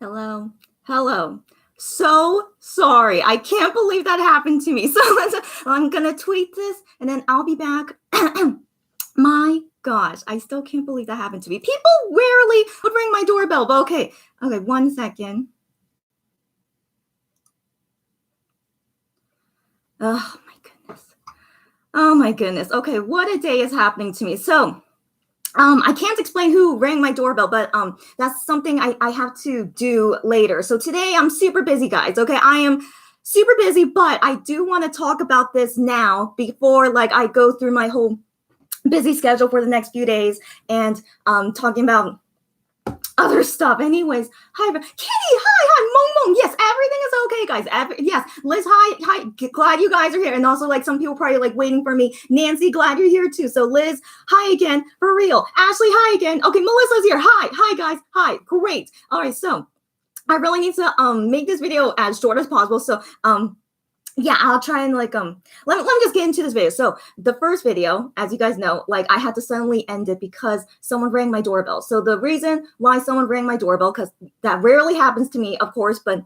Hello. Hello. So sorry. I can't believe that happened to me. So I'm going to tweet this and then I'll be back. My gosh, I still can't believe that happened to me. People rarely would ring my doorbell, but okay. Okay, 1 second. Oh my goodness. Oh my goodness. Okay, what a day is happening to me. So I can't explain who rang my doorbell, but that's something I have to do later. So today I'm super busy, guys. Okay, I am super busy, but I do want to talk about this now before I go through my whole busy schedule for the next few days and talking about other stuff. Anyways, hi, Kitty. Hi, Mong Mong. Yes, everything is okay, guys. Yes, Liz. Hi. Glad you guys are here, and also some people probably waiting for me. Nancy, glad you're here too. So Liz, hi again, for real. Ashley, hi again. Okay, Melissa's here. Hi, guys. Hi, great. All right, so I really need to make this video as short as possible. So yeah, I'll try and let me just get into this video. So the first video, as you guys know, I had to suddenly end it because someone rang my doorbell. So the reason why someone rang my doorbell, because that rarely happens to me, of course, but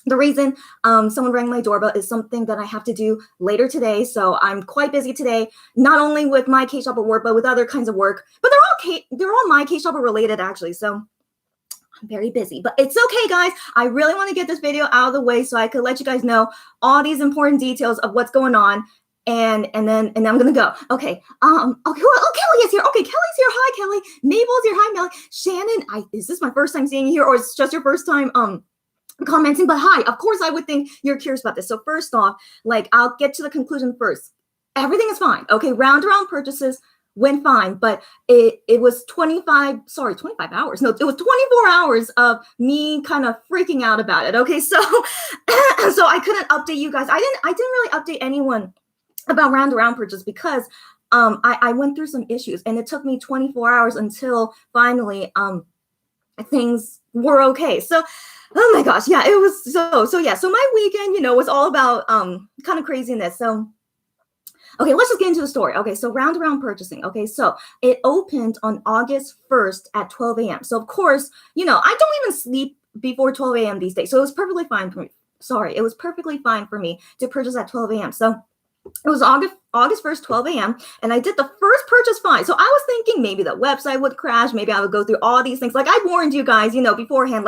the reason someone rang my doorbell is something that I have to do later today. So I'm quite busy today, not only with my K-Shopper work, but with other kinds of work. But they're all my K-Shopper related, actually. So I'm very busy, but it's okay, guys. I really want to get this video out of the way so I could let you guys know all these important details of what's going on. And then I'm gonna go. Okay. Okay. Oh, Kelly is here. Okay, Kelly's here. Hi, Kelly. Mabel's here. Hi, Melly. Shannon. Is this my first time seeing you here, or is it just your first time commenting? But hi. Of course, I would think you're curious about this. So first off, I'll get to the conclusion first. Everything is fine. Okay. Roundaround purchases went fine, but it was 25 hours. No, it was 24 hours of me kind of freaking out about it. Okay, so so I couldn't update you guys. I didn't really update anyone about Roundaround purchase because I went through some issues and it took me 24 hours until finally things were okay. So oh my gosh, yeah, it was so yeah. So my weekend, was all about kind of craziness. So okay, let's just get into the story. Okay, so Roundaround purchasing. Okay, so it opened on August 1st at 12 a.m. So of course, I don't even sleep before 12 a.m. these days. So it was perfectly fine for me. Sorry, it was perfectly fine for me to purchase at 12 a.m. So it was August 1st, 12 a.m. And I did the first purchase fine. So I was thinking maybe the website would crash. Maybe I would go through all these things. I warned you guys, beforehand,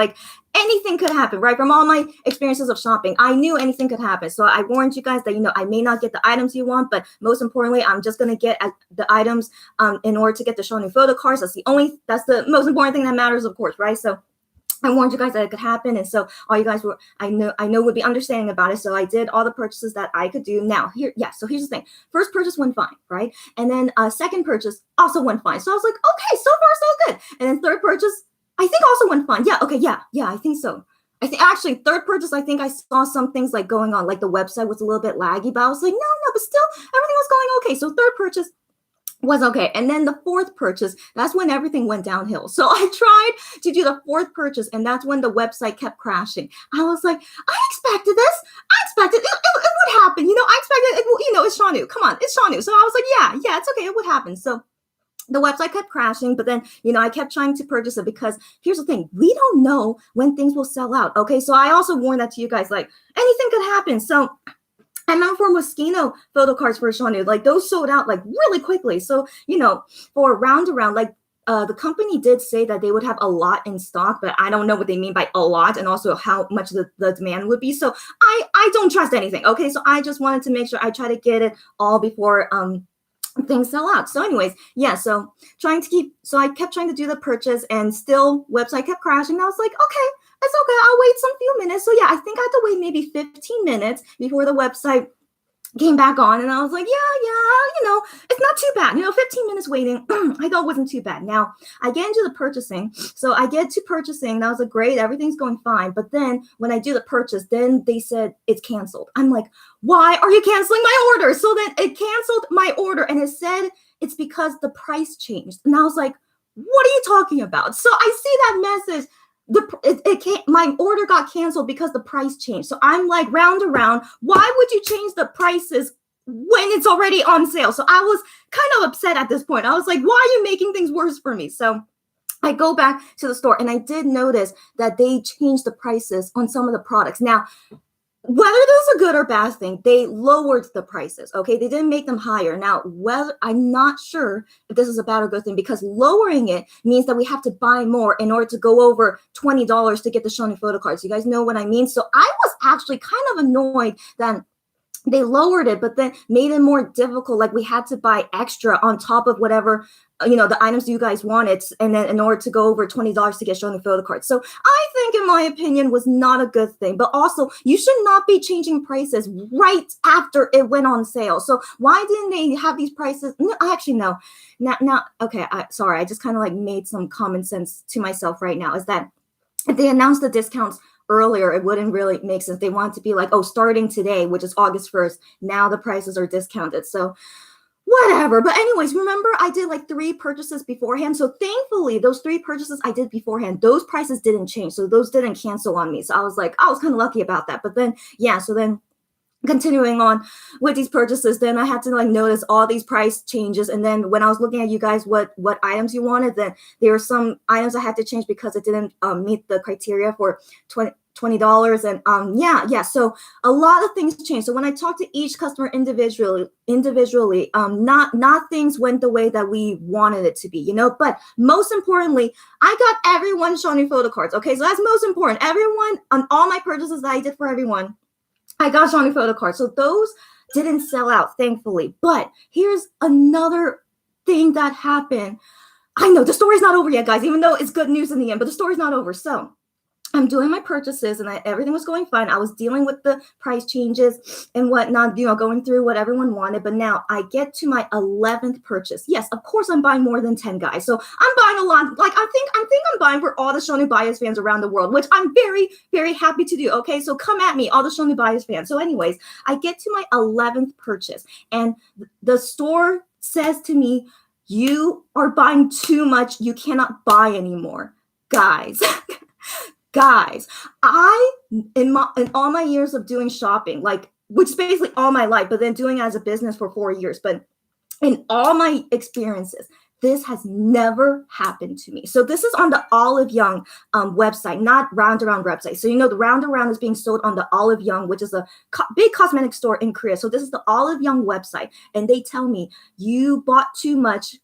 anything could happen, right? From all my experiences of shopping, I knew anything could happen. So I warned you guys that, I may not get the items you want, but most importantly, I'm just going to get the items in order to get the Shonu photo cards. That's the most important thing that matters, of course, right? So I warned you guys that it could happen, and so all you guys I know would be understanding about it. So I did all the purchases that I could do. Now so here's the thing: first purchase went fine, right? And then second purchase also went fine. So I was like, okay, so far so good. And then third purchase, I think also went fine. Yeah, okay, yeah, I think so. I think actually third purchase, I think I saw some things going on, the website was a little bit laggy, but I was like, no, but still everything was going okay. So third purchase was okay. And then the fourth purchase, that's when everything went downhill. So I tried to do the fourth purchase, and that's when the website kept crashing. I was like, I expected this. I expected it would happen. I expected it, it's Shonu. Come on, it's Shonu. So I was like, yeah, it's okay. It would happen. So the website kept crashing, but then, I kept trying to purchase it because here's the thing. We don't know when things will sell out. Okay. So I also warned that to you guys, anything could happen. So I remember for Moschino photo cards for Shonu, those sold out really quickly. So, for Roundaround, the company did say that they would have a lot in stock, but I don't know what they mean by a lot and also how much the demand would be. So I don't trust anything. Okay. So I just wanted to make sure I try to get it all before things sell out. So anyways, yeah, so I kept trying to do the purchase and still website kept crashing. I was like, okay, it's okay. I'll wait some few minutes. So yeah, I think I had to wait maybe 15 minutes before the website came back on. And I was like, yeah, it's not too bad. 15 minutes waiting, I thought it wasn't too bad. Now I get into the purchasing. So I get to purchasing. That was like, great. Everything's going fine. But then when I do the purchase, then they said it's canceled. I'm like, why are you canceling my order? So then it canceled my order and it said it's because the price changed. And I was like, what are you talking about? So I see that message. My order got canceled because the price changed. So I'm like, Roundaround, why would you change the prices when it's already on sale? So I was kind of upset at this point. I was like, why are you making things worse for me? So I go back to the store and I did notice that they changed the prices on some of the products. Now, whether this is a good or bad thing, they lowered the prices. Okay, they didn't make them higher. Now, whether I'm not sure if this is a bad or good thing, because lowering it means that we have to buy more in order to go over $20 to get the Sony photo cards. You guys know what I mean? So I was actually kind of annoyed that they lowered it, but then made it more difficult. Like we had to buy extra on top of whatever, the items you guys wanted. And then in order to go over $20 to get shown the photo cards. So I think, in my opinion, was not a good thing. But also, you should not be changing prices right after it went on sale. So why didn't they have these prices? No, actually, no. Now, okay, sorry. I just kind of like made some common sense to myself right now, is that if they announced the discounts earlier, it wouldn't really make sense. They want to be like, oh, starting today, which is August 1st, now the prices are discounted. So whatever. But anyways, remember I did like 3 purchases beforehand. So thankfully, those 3 purchases I did beforehand, those prices didn't change. So those didn't cancel on me. So I was like, I was kind of lucky about that. But then, yeah, so then continuing on with these purchases, then I had to like notice all these price changes. And then when I was looking at you guys, what items you wanted, then there were some items I had to change because it didn't meet the criteria for $20. And yeah, so a lot of things changed. So when I talked to each customer individually, not things went the way that we wanted it to be, but most importantly, I got everyone Sony photo cards. Okay, so that's most important. Everyone, on all my purchases that I did for everyone, I got Sony photo cards. So those didn't sell out, thankfully. But here's another thing that happened. I know the story's not over yet, guys, even though it's good news in the end, but the story's not over. So I'm doing my purchases and everything was going fine. I was dealing with the price changes and whatnot, going through what everyone wanted. But now I get to my 11th purchase. Yes, of course I'm buying more than 10, guys. So I'm buying a lot. Like I think I'm buying for all the Sony Bias fans around the world, which I'm very, very happy to do. Okay, so come at me, all the Sony Bias fans. So anyways, I get to my 11th purchase and the store says to me, you are buying too much. You cannot buy anymore. Guys. Guys, in all my years of doing shopping, like, which is basically all my life, but then doing it as a business for 4 years, but in all my experiences, this has never happened to me. So this is on the Olive Young website, not Roundaround website. So the Roundaround is being sold on the Olive Young, which is a big cosmetic store in Korea. So this is the Olive Young website, and they tell me you bought too much.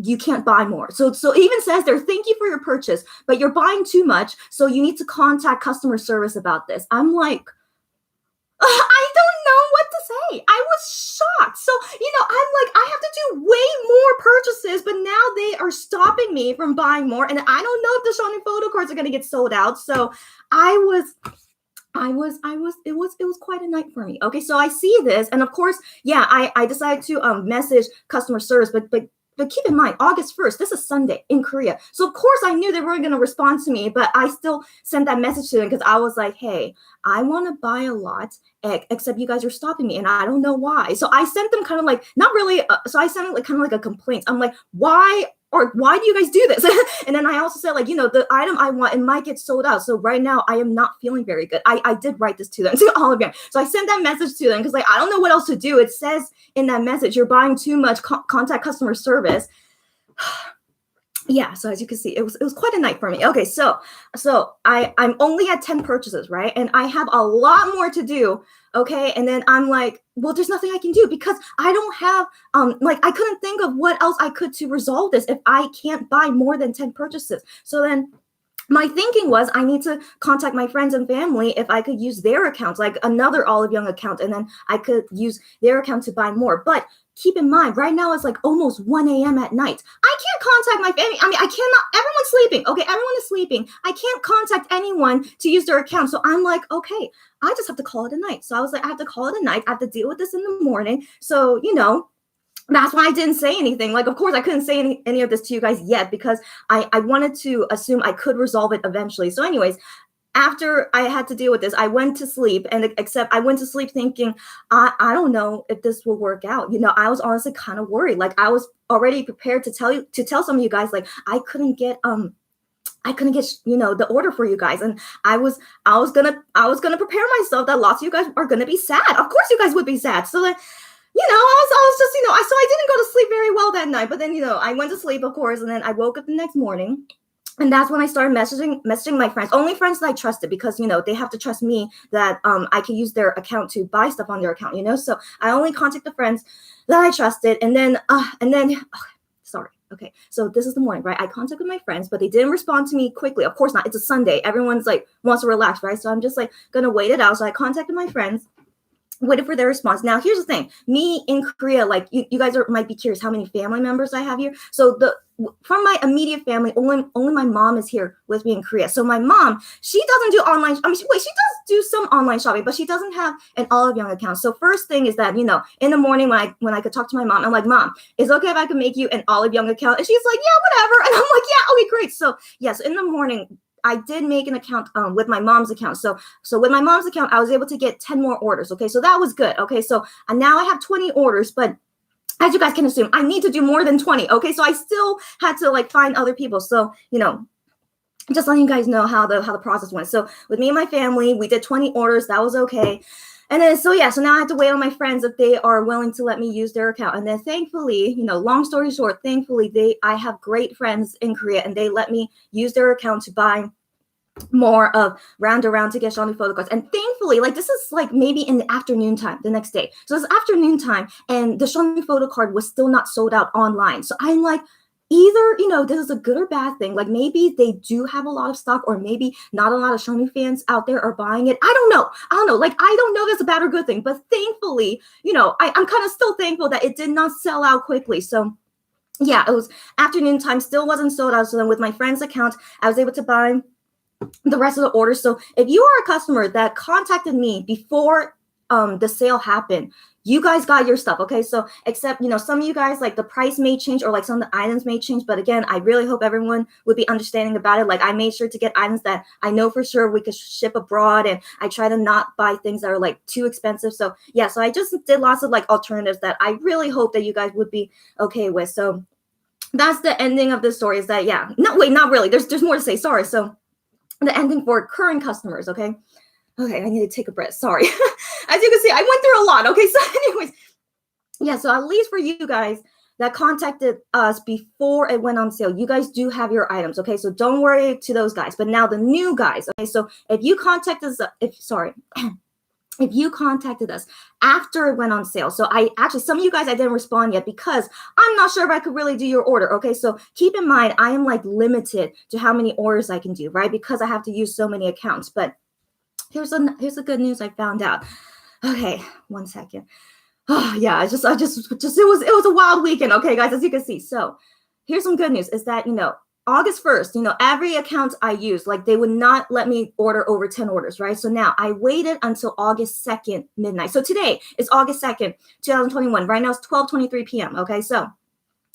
You can't buy more. So it even says there, thank you for your purchase, but you're buying too much. So you need to contact customer service about this. I'm like, I don't know what to say. I was shocked. So, I'm like, I have to do way more purchases, but now they are stopping me from buying more. And I don't know if the Sony photo cards are going to get sold out. So it was quite a night for me. Okay. So I see this. And of course, yeah, I decided to message customer service, but keep in mind, August 1st, this is Sunday in Korea. So of course I knew they weren't going to respond to me, but I still sent that message to them because I was like, hey, I want to buy a lot, except you guys are stopping me and I don't know why. So I sent them kind of like, not really. So I sent it like kind of like a complaint. I'm like, why do you guys do this? And then I also said like, the item I want, it might get sold out. So right now I am not feeling very good. I did write this to them, to all of them. So I sent that message to them because like, I don't know what else to do. It says in that message, you're buying too much, contact customer service. Yeah, so as you can see, it was quite a night for me. Okay, so I'm only at 10 purchases, right? And I have a lot more to do. Okay, and then I'm like, well, there's nothing I can do because I don't have I couldn't think of what else I could to resolve this if I can't buy more than 10 purchases. So then my thinking was I need to contact my friends and family if I could use their accounts, like another Olive Young account, and then I could use their account to buy more. But keep in mind, right now it's like almost 1 a.m. at night. I can't contact my family. I mean, I cannot. Everyone's sleeping. Okay, everyone is sleeping. I can't contact anyone to use their account. So I'm like, okay, I just have to call it a night. So I was like, I have to call it a night. I have to deal with this in the morning. So, that's why I didn't say anything. Like, of course, I couldn't say any of this to you guys yet because I wanted to assume I could resolve it eventually. So anyways, after I had to deal with this, I went to sleep I went to sleep thinking, I don't know if this will work out. I was honestly kind of worried. Like I was already prepared to tell some of you guys, like I couldn't get the order for you guys. And I was gonna prepare myself that lots of you guys are gonna be sad. Of course you guys would be sad. So like, I was just, so I didn't go to sleep very well that night, but then, I went to sleep, of course. And then I woke up the next morning And that's when I started messaging my friends, only friends that I trusted, because they have to trust me that I can use their account to buy stuff on their account. So I only contact the friends that I trusted. And then sorry. Okay, so this is the morning, right? I contacted my friends, but they didn't respond to me quickly. Of course not. It's a Sunday. Everyone's like wants to relax, right? So I'm just like gonna wait it out. So I contacted my friends, waited for their response. Now, here's the thing. Me in Korea, like you guys might be curious how many family members I have here. So from my immediate family, only my mom is here with me in Korea. So my mom, she doesn't do online. She does do some online shopping, but she doesn't have an Olive Young account. So first thing is that, in the morning when I could talk to my mom, I'm like, Mom, is it okay if I can make you an Olive Young account? And she's like, yeah, whatever. And I'm like, yeah, okay, great. So yes, in the morning, I did make an account with my mom's account. So with my mom's account, I was able to get 10 more orders. Okay, so that was good. Okay, so now I have 20 orders, but as you guys can assume, I need to do more than 20. Okay, so I still had to like find other people. So, just letting you guys know how the process went. So with me and my family, we did 20 orders. That was okay. And then, so now I have to wait on my friends if they are willing to let me use their account. And then thankfully, long story short, thankfully, I have great friends in Korea, and they let me use their account to buy more of Roundaround to get Xiaomi photo cards. And thankfully, like this is like maybe in the afternoon time, the next day. So it's afternoon time, and the Xiaomi photo card was still not sold out online. So I'm like, either, this is a good or bad thing. Like maybe they do have a lot of stock, or maybe not a lot of Xiaomi fans out there are buying it. I don't know. Like, I don't know if it's a bad or good thing, but thankfully, I'm kind of still thankful that it did not sell out quickly. So yeah, it was afternoon time, still wasn't sold out. So then with my friend's account, I was able to buy the rest of the orders. So if you are a customer that contacted me before the sale happened, you guys got your stuff. Okay, so except some of you guys, like the price may change, or like some of the items may change, but again, I really hope everyone would be understanding about it. Like I made sure to get items that I know for sure we could ship abroad, and I try to not buy things that are like too expensive. So yeah, so I just did lots of like alternatives that I really hope that you guys would be okay with. So that's the ending of the story. Is that no, wait, not really, there's more to say. Sorry. So the ending for current customers. Okay, I need to take a breath. Sorry. As you can see, I went through a lot. Okay, so anyways, so at least for you guys that contacted us before it went on sale, you guys do have your items. Okay, so don't worry to those guys. But now the new guys. Okay, so if you contacted us, if you contacted us after it went on sale, so some of you guys, I didn't respond yet because I'm not sure if I could really do your order. Okay, so keep in mind, I am like limited to how many orders I can do, right? Because I have to use so many accounts. But here's the good news I found out. Okay, 1 second. Oh yeah, it was a wild weekend. Okay, guys, as you can see. So here's some good news is that, August 1st, every account I use, like they would not let me order over 10 orders, right? So now I waited until August 2nd, midnight. So today is August 2nd, 2021. Right now it's 12:23 p.m. Okay, so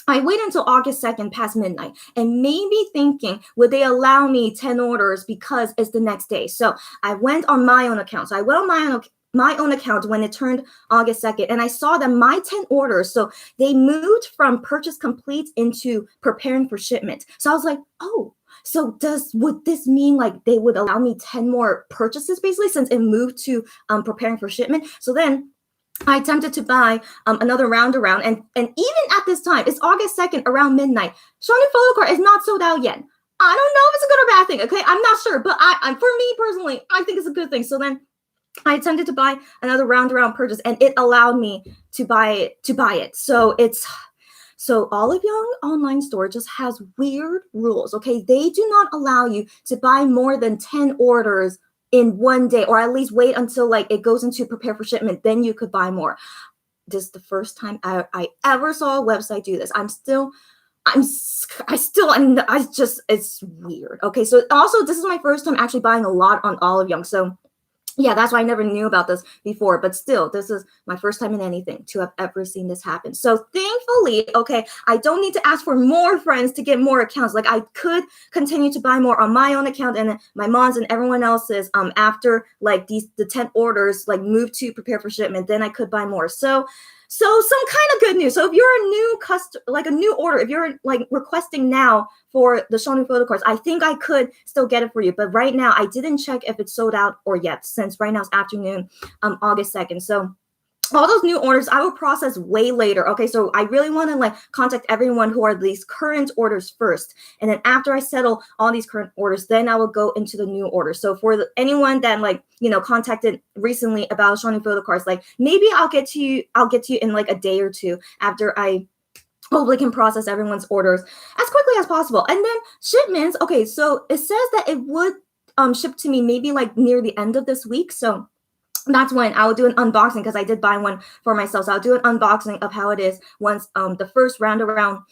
I waited until August 2nd past midnight, and maybe thinking, would they allow me 10 orders because it's the next day? So I went on my own account. So I went on my own account when it turned August 2nd, and I saw that my 10 orders, so they moved from purchase complete into preparing for shipment. So I was like, oh, so would this mean like they would allow me 10 more purchases basically, since it moved to preparing for shipment? So then I attempted to buy another Roundaround, and even at this time, it's August 2nd around midnight, Xiaomi photo card is not sold out yet. I don't know if it's a good or bad thing, okay? I'm not sure, but for me personally, I think it's a good thing. So then I attempted to buy another Roundaround purchase, and it allowed me to buy it. So Olive Young online store just has weird rules, okay? They do not allow you to buy more than 10 orders in one day, or at least wait until like it goes into prepare for shipment, then you could buy more. This is the first time I ever saw a website do this. It's weird. Okay, so also this is my first time actually buying a lot on Olive Young. So yeah, that's why I never knew about this before, but still, this is my first time in anything to have ever seen this happen. So thankfully, okay, I don't need to ask for more friends to get more accounts. Like I could continue to buy more on my own account, and my mom's and everyone else's after like the 10 orders like moved to prepare for shipment, then I could buy more. So some kind of good news. So if you're a new like a new order, if you're like requesting now for the Xiaomi photo cards, I think I could still get it for you. But right now, I didn't check if it's sold out or yet, since right now it's afternoon, August 2nd. So all those new orders I will process way later. Okay, so I really want to like contact everyone who are these current orders first, and then after I settle all these current orders, then I will go into the new orders. So for anyone that like contacted recently about Shawnee photo cards, like maybe I'll get to you in like a day or two after I hopefully can process everyone's orders as quickly as possible. And then shipments, okay, so it says that it would ship to me maybe like near the end of this week. So that's when I will do an unboxing, because I did buy one for myself. So I'll do an unboxing of how it is once the first Roundaround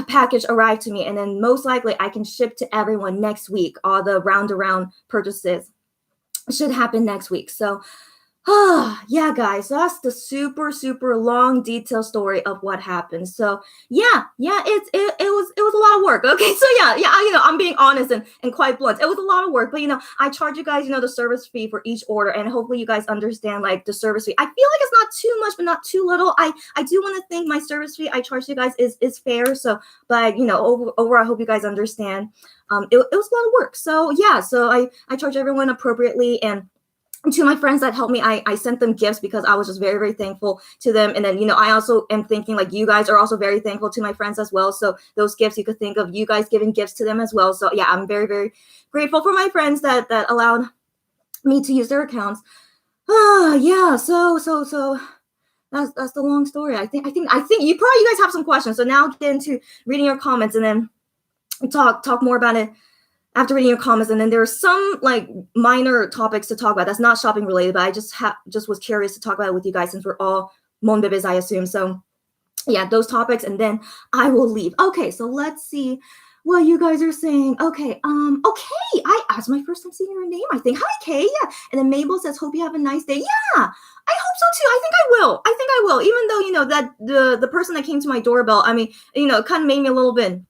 package arrived to me. And then most likely I can ship to everyone next week. All the Roundaround purchases should happen next week. So yeah, guys, that's the super long detailed story of what happened. So yeah, it was a lot of work. Okay, so yeah, I'm being honest and quite blunt. It was a lot of work, but I charge you guys the service fee for each order, and hopefully you guys understand like the service fee. I feel like it's not too much but not too little. I do want to think my service fee I charge you guys is fair. So but over I hope you guys understand. It was a lot of work. So yeah, so I charge everyone appropriately. And to my friends that helped me, I sent them gifts because I was just very thankful to them. And then I also am thinking like you guys are also very thankful to my friends as well. So those gifts, you could think of you guys giving gifts to them as well. So yeah, I'm very grateful for my friends that allowed me to use their accounts. Yeah, so that's the long story. I think you guys have some questions. So now I'll get into reading your comments and then talk more about it after reading your comments. And then there are some like minor topics to talk about that's not shopping related, but I just was curious to talk about it with you guys since we're all mon bebés, I assume. So yeah, those topics, and then I will leave. Okay, so let's see what you guys are saying. Okay, that's my first time seeing your name, I think. Hi, Kay. Yeah. And then Mabel says, hope you have a nice day. Yeah, I hope so too. I think I will. Even though, that the person that came to my doorbell, I mean, it kind of made me a little bit,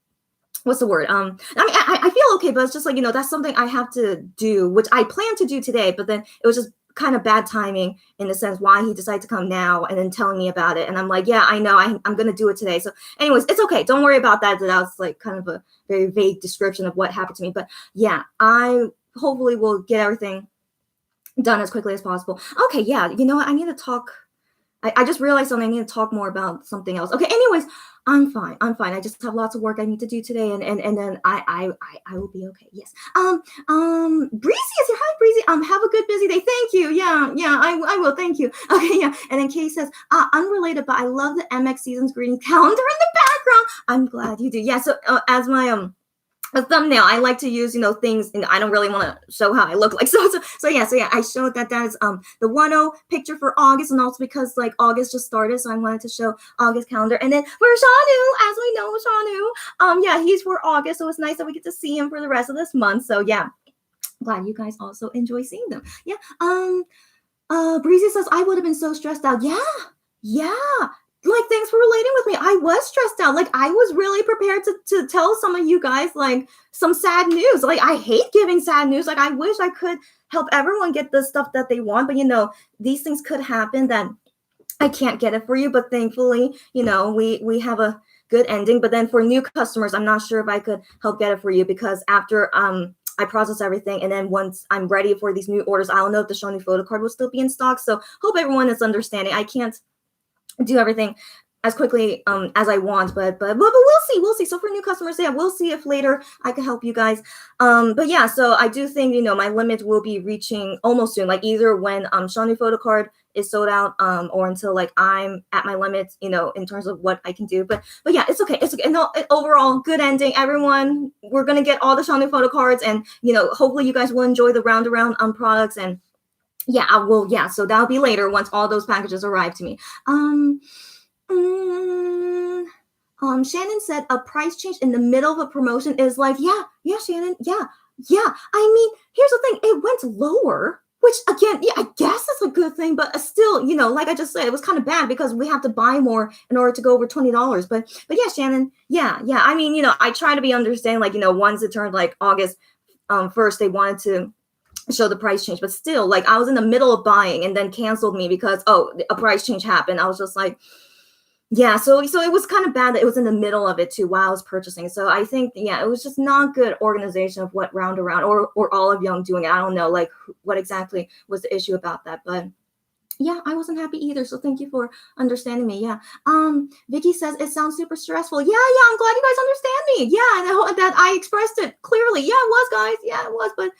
what's the word? I mean, I feel okay, but it's just like, that's something I have to do, which I plan to do today, but then it was just kind of bad timing in the sense why he decided to come now and then telling me about it. And I'm like, yeah, I know, I'm going to do it today. So anyways, it's okay. Don't worry about that. That was like kind of a very vague description of what happened to me. But yeah, I hopefully will get everything done as quickly as possible. Okay, yeah, you know what? I need to talk. I just realized something. I need to talk more about something else. Okay, anyways, I'm fine. I just have lots of work I need to do today, and then I will be okay. Yes. Breezy is here. Hi, Breezy. Have a good busy day. Thank you. Yeah, I will. Thank you. Okay, yeah. And then Kay says, unrelated, but I love the MX Seasons greeting calendar in the background. I'm glad you do. Yeah. So as my a thumbnail, I like to use things, and I don't really want to show how I look like. So yeah, I showed that is the 1-0 picture for August, and also because like August just started, so I wanted to show August calendar. And then for Shanu, as we know, Shanu, yeah, he's for August, so it's nice that we get to see him for the rest of this month. So yeah, glad you guys also enjoy seeing them. Yeah. Breezy says I would have been so stressed out. Yeah. Like, thanks for relating with me. I was stressed out. Like, I was really prepared to tell some of you guys, like, some sad news. Like, I hate giving sad news. Like, I wish I could help everyone get the stuff that they want. But, these things could happen that I can't get it for you. But thankfully, we have a good ending. But then for new customers, I'm not sure if I could help get it for you, because after I process everything, and then once I'm ready for these new orders, I'll know if the Shawnee photo card will still be in stock. So hope everyone is understanding. I can't do everything as quickly as I want, but we'll see. So for new customers, yeah, we'll see if later I can help you guys. But yeah, so I do think my limit will be reaching almost soon, like either when Shawnee photo card is sold out, or until like I'm at my limit, in terms of what I can do. But yeah, it's okay. No, overall, good ending, everyone. We're gonna get all the Shawnee photo cards, and hopefully you guys will enjoy the Roundaround products. And yeah, I will. Yeah, so that'll be later once all those packages arrive to me. Shannon said a price change in the middle of a promotion is like, yeah, Shannon, yeah. I mean, here's the thing, it went lower, which again, yeah, I guess that's a good thing, but still, like I just said, it was kind of bad because we have to buy more in order to go over $20. But yeah, Shannon, yeah. I mean, I try to be understanding, like, once it turned like August 1st, they wanted to show the price change, but still, like, I was in the middle of buying and then canceled me because a price change happened. I was just like, yeah, so it was kind of bad that it was in the middle of it too while I was purchasing. So I think, yeah, it was just not good organization of what Roundaround or Olive Young doing. I don't know, like, what exactly was the issue about that, but Yeah, I wasn't happy either. So thank you for understanding me. Yeah. Vicky says it sounds super stressful. Yeah, I'm glad you guys understand me. Yeah, and I hope that I expressed it clearly. Yeah, it was, guys. Yeah, it was. But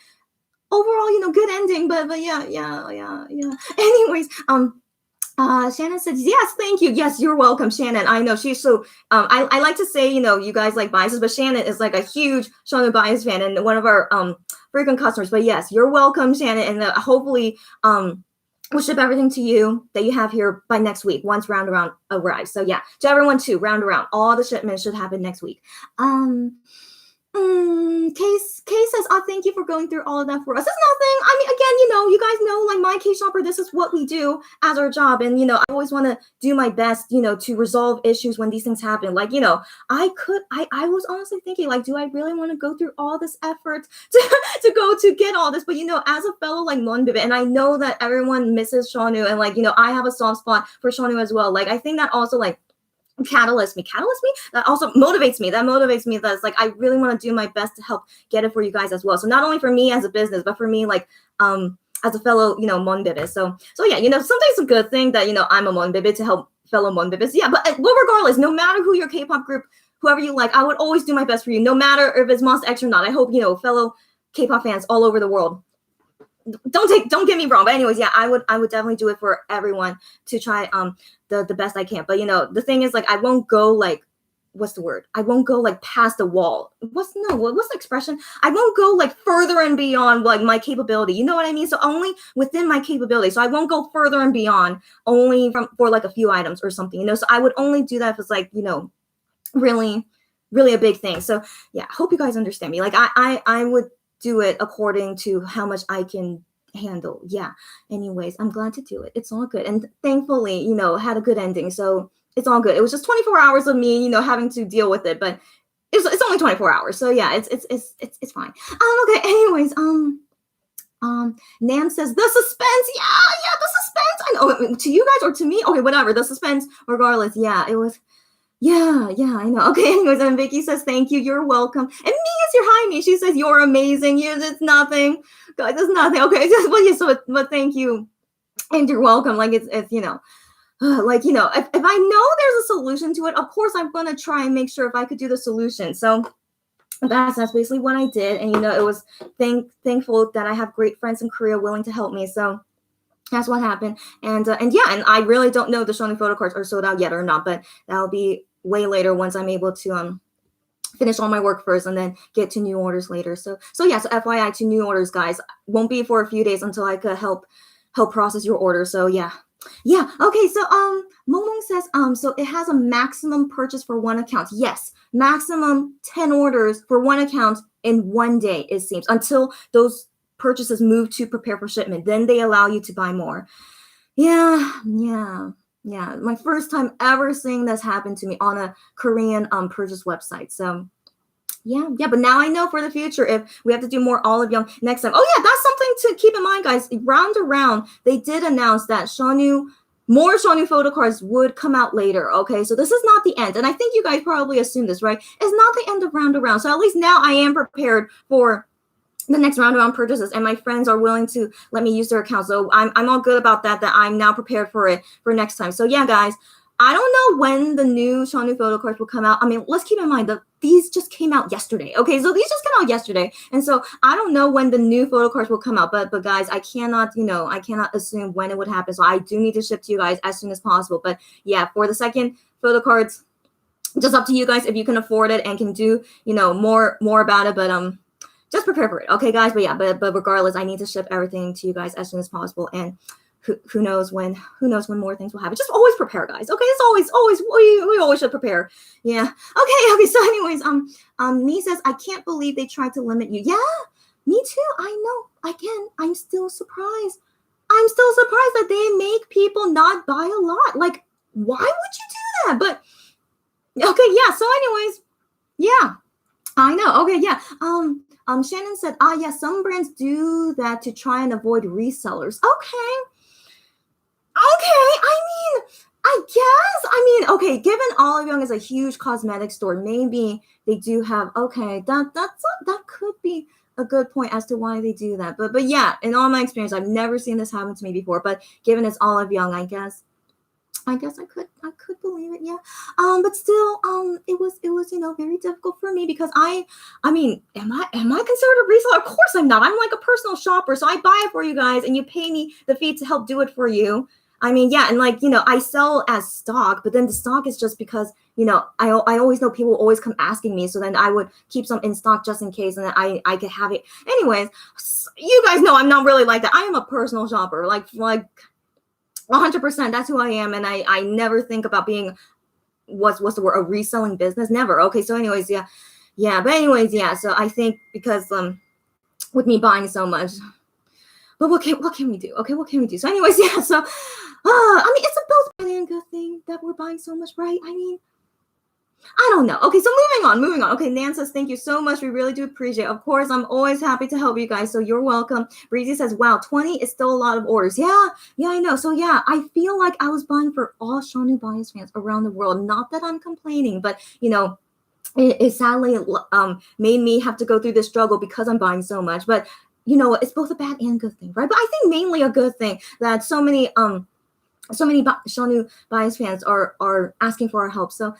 overall, good ending. But yeah. Anyways, Shannon says, yes, thank you. Yes, you're welcome, Shannon. I know she's so, I like to say, you guys like biases, but Shannon is like a huge Shannon bias fan and one of our frequent customers. But yes, you're welcome, Shannon. And hopefully, we'll ship everything to you that you have here by next week once Roundaround arrives. So yeah, to everyone too, Roundaround, all the shipments should happen next week. Kay says, oh, thank you for going through all of that for us. It's nothing. I mean, again, you guys know, like my K shopper, this is what we do as our job. And, I always want to do my best, to resolve issues when these things happen. Like, I was honestly thinking, like, do I really want to go through all this effort to get all this? But, as a fellow, like, non-Bibit, and I know that everyone misses Shanu, and, like, I have a soft spot for Shanu as well. Like, I think that also, like, catalyst me that also motivates me that's like I really want to do my best to help get it for you guys as well. So not only for me as a business, but for me, like, as a fellow, Mon-Bibit. So yeah, sometimes it's a good thing that, I'm a Mon-Bibit to help fellow Mon-Bibits. Yeah, but regardless, no matter who your K-pop group, whoever you like, I would always do my best for you, no matter if it's Monster X or not. I hope, fellow K-pop fans all over the world, don't get me wrong, but anyways, yeah, I would definitely do it for everyone to try the best I can. But the thing is, like, I won't go like, what's the word? I won't go like past the wall. What's the expression? I won't go like further and beyond like my capability. You know what I mean? So only within my capability. So I won't go further and beyond only for like a few items or something. So I would only do that if it's like, really, really a big thing. So yeah, I hope you guys understand me. Like I would do it according to how much I can handle. Yeah. Anyways, I'm glad to do it. It's all good. And thankfully, had a good ending. So it's all good. It was just 24 hours of me, having to deal with it, but it's only 24 hours. So yeah, it's fine. Okay. Anyways, Nan says the suspense. Yeah, the suspense. I know, to you guys or to me. Okay, whatever. The suspense, regardless. Yeah, it was. Yeah, I know. Okay, anyways, and Vicky says, thank you, you're welcome. And Mia says, hi, Mia. She says, you're amazing. It's nothing. Guys, it's nothing. Okay, but thank you. And you're welcome. Like, it's like, if I know there's a solution to it, of course, I'm going to try and make sure if I could do the solution. So that's basically what I did. And, it was thankful that I have great friends in Korea willing to help me. So that's what happened. And I really don't know if the Shoni photo cards are sold out yet or not, but that'll be way later once I'm able to finish all my work first and then get to new orders later. So FYI to new orders, guys, won't be for a few days until I could help process your order. So yeah. Okay. So Momong says so it has a maximum purchase for one account. Yes, maximum 10 orders for one account in one day, it seems, until those purchases move to prepare for shipment. Then they allow you to buy more. Yeah. My first time ever seeing this happen to me on a Korean purchase website. So yeah. But now I know for the future if we have to do more Olive Young next time. Oh yeah, that's something to keep in mind, guys. Roundaround, they did announce that more Shonu photo cards would come out later. Okay, so this is not the end, and I think you guys probably assume this, right? It's not the end of Roundaround. So at least now I am prepared for the next Roundaround purchases, and my friends are willing to let me use their account. So I'm all good about that I'm now prepared for it for next time. So yeah, guys, I don't know when the new Shonu photo cards will come out. I mean, let's keep in mind that these just came out yesterday. Okay, so these just came out yesterday. And so I don't know when the new photo cards will come out, but guys, I cannot assume when it would happen. So I do need to ship to you guys as soon as possible. But yeah, for the second photo cards, just up to you guys if you can afford it and can do, more about it. But just prepare for it. Okay, guys. But yeah, but regardless, I need to ship everything to you guys as soon as possible. And who knows when more things will happen. Just always prepare, guys. Okay, it's always we always should prepare. Yeah. Okay. So anyways, Nee says, I can't believe they tried to limit you. Yeah, me too. I know. Again, I'm still surprised that they make people not buy a lot. Like, why would you do that? But okay, yeah. So anyways, yeah. I know. Okay, yeah. Shannon said, yeah, some brands do that to try and avoid resellers. Okay, given Olive Young is a huge cosmetic store, maybe they do have, okay, that could be a good point as to why they do that. But yeah, in all my experience, I've never seen this happen to me before. But given it's Olive Young, I guess I could believe it, yeah. But still, it was very difficult for me because I mean, am I considered a reseller? Of course I'm not. I'm like a personal shopper, so I buy it for you guys, and you pay me the fee to help do it for you. I mean, yeah, and like I sell as stock, but then the stock is just because I always know people always come asking me, so then I would keep some in stock just in case, and then I could have it. Anyways, you guys know I'm not really like that. I am a personal shopper, like 100%. That's who I am, and I never think about being what's the word, a reselling business. Never. Okay, so anyways, yeah. But anyways, yeah. So I think because with me buying so much, but what can we do? Okay, what can we do? So anyways, yeah. So I mean, it's a both bad and good thing that we're buying so much, right? I mean, I don't know. Okay, so moving on. Okay, Nan says, thank you so much. We really do appreciate it. Of course, I'm always happy to help you guys, so you're welcome. Breezy says, wow, 20 is still a lot of orders. Yeah, I know. So yeah, I feel like I was buying for all Shanu Bias fans around the world. Not that I'm complaining, but it sadly made me have to go through this struggle because I'm buying so much. But it's both a bad and good thing, right? But I think mainly a good thing that so many Shanu Bias fans are asking for our help. So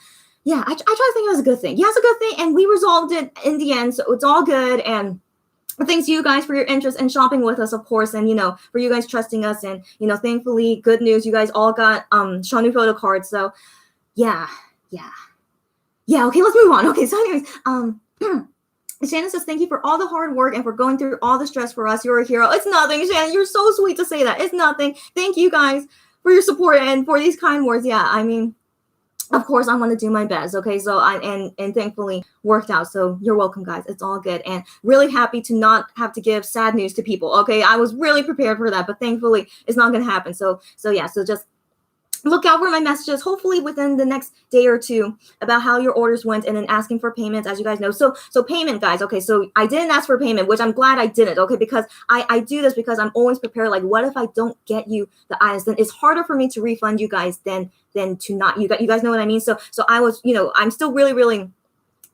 yeah, I try to think it was a good thing. Yeah, it's a good thing, and we resolved it in the end, so it's all good. And thanks to you guys for your interest in shopping with us, of course, and for you guys trusting us, and thankfully, good news, you guys all got Shanu photo cards. So yeah. Okay, let's move on. Okay, so anyways, Shannon says, thank you for all the hard work and for going through all the stress for us. You're a hero. It's nothing, Shannon. You're so sweet to say that. It's nothing. Thank you guys for your support and for these kind words. Yeah, I mean, of course, I want to do my best. Okay, so and thankfully worked out. So you're welcome, guys. It's all good, and really happy to not have to give sad news to people. Okay, I was really prepared for that, but thankfully it's not going to happen. So yeah, so just look out for my messages, hopefully within the next day or two, about how your orders went, and then asking for payments, as you guys know. So payment, guys. Okay, so I didn't ask for payment, which I'm glad I didn't. Okay, because I do this because I'm always prepared. Like, what if I don't get you the items? Then it's harder for me to refund you guys than to not. You guys know what I mean? So I was, I'm still really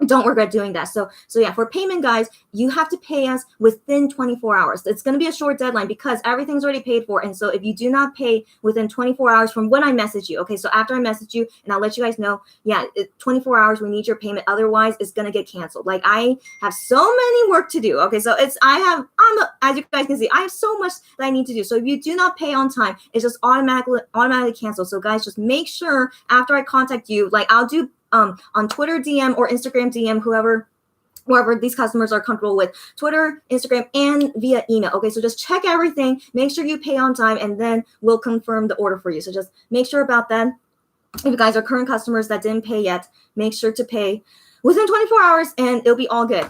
don't regret doing that. So yeah, for payment, guys, you have to pay us within 24 hours. It's going to be a short deadline because everything's already paid for. And so if you do not pay within 24 hours from when I message you, okay, so after I message you, and I'll let you guys know, yeah, 24 hours, we need your payment. Otherwise, it's going to get canceled. Like, I have so many work to do. Okay, so as you guys can see, I have so much that I need to do. So if you do not pay on time, it's just automatically canceled. So guys, just make sure after I contact you, like, I'll do on Twitter DM or Instagram DM, whoever these customers are comfortable with, Twitter, Instagram, and via email. Okay, so just check everything, make sure you pay on time, and then we'll confirm the order for you. So just make sure about that. If you guys are current customers that didn't pay yet, make sure to pay within 24 hours and it'll be all good.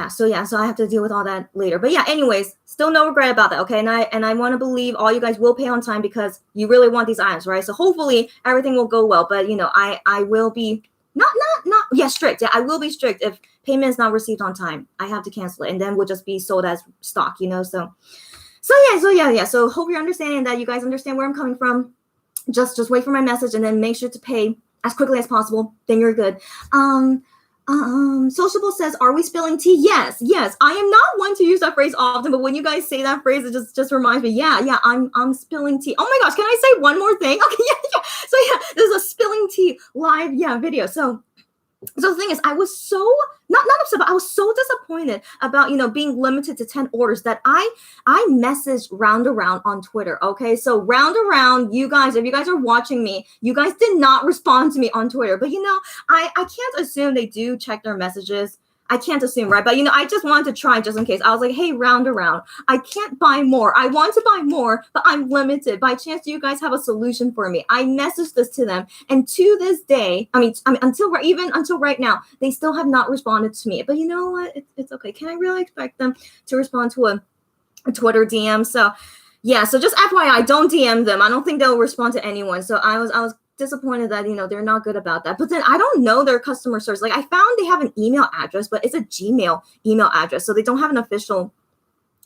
So I have to deal with all that later. But yeah, anyways, still no regret about that, okay? And I want to believe all you guys will pay on time because you really want these items, right? So hopefully everything will go well. But I will be strict. Yeah, I will be strict if payment is not received on time. I have to cancel it, and then we'll just be sold as stock, So yeah. So hope you're understanding that. You guys understand where I'm coming from. Just wait for my message and then make sure to pay as quickly as possible. Then you're good. Sociable says, are we spilling tea? Yes. I am not one to use that phrase often, but when you guys say that phrase, it just reminds me. Yeah, I'm spilling tea. Oh my gosh, can I say one more thing? Okay, yeah. So yeah, there's a spilling tea live video. So the thing is, I was so not upset, but I was so disappointed about being limited to 10 orders that I messaged Roundaround on Twitter. Okay, so Roundaround, you guys, if you guys are watching me, you guys did not respond to me on Twitter. But I can't assume they do check their messages. I can't assume, right? But I just wanted to try just in case. I was like, hey, Roundaround, I can't buy more. I want to buy more, but I'm limited. By chance, do you guys have a solution for me? I messaged this to them, and to this day, I mean, until right now, they still have not responded to me. But you know what? It's okay. Can I really expect them to respond to a Twitter DM? So yeah. So just FYI, don't DM them. I don't think they'll respond to anyone. So I was disappointed that they're not good about that. But then I don't know their customer service. Like, I found they have an email address, but it's a Gmail email address, so they don't have an official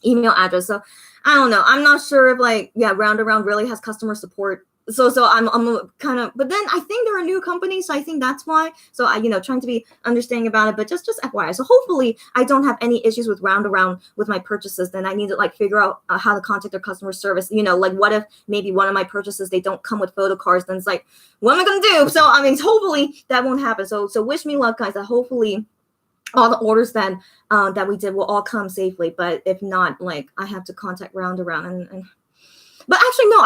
email address. So I don't know. I'm not sure if Roundaround really has customer support so I'm kind of, but then I think they're a new company, so I think that's why. So I, trying to be understanding about it, but just FYI. So hopefully I don't have any issues with Roundaround with my purchases. Then I need to like figure out how to contact their customer service. Like what if maybe one of my purchases they don't come with photo cards? Then it's like, what am I gonna do? So I mean, hopefully that won't happen. So wish me luck, guys. That hopefully all the orders then that we did will all come safely. But if not, like I have to contact Roundaround and but actually, no,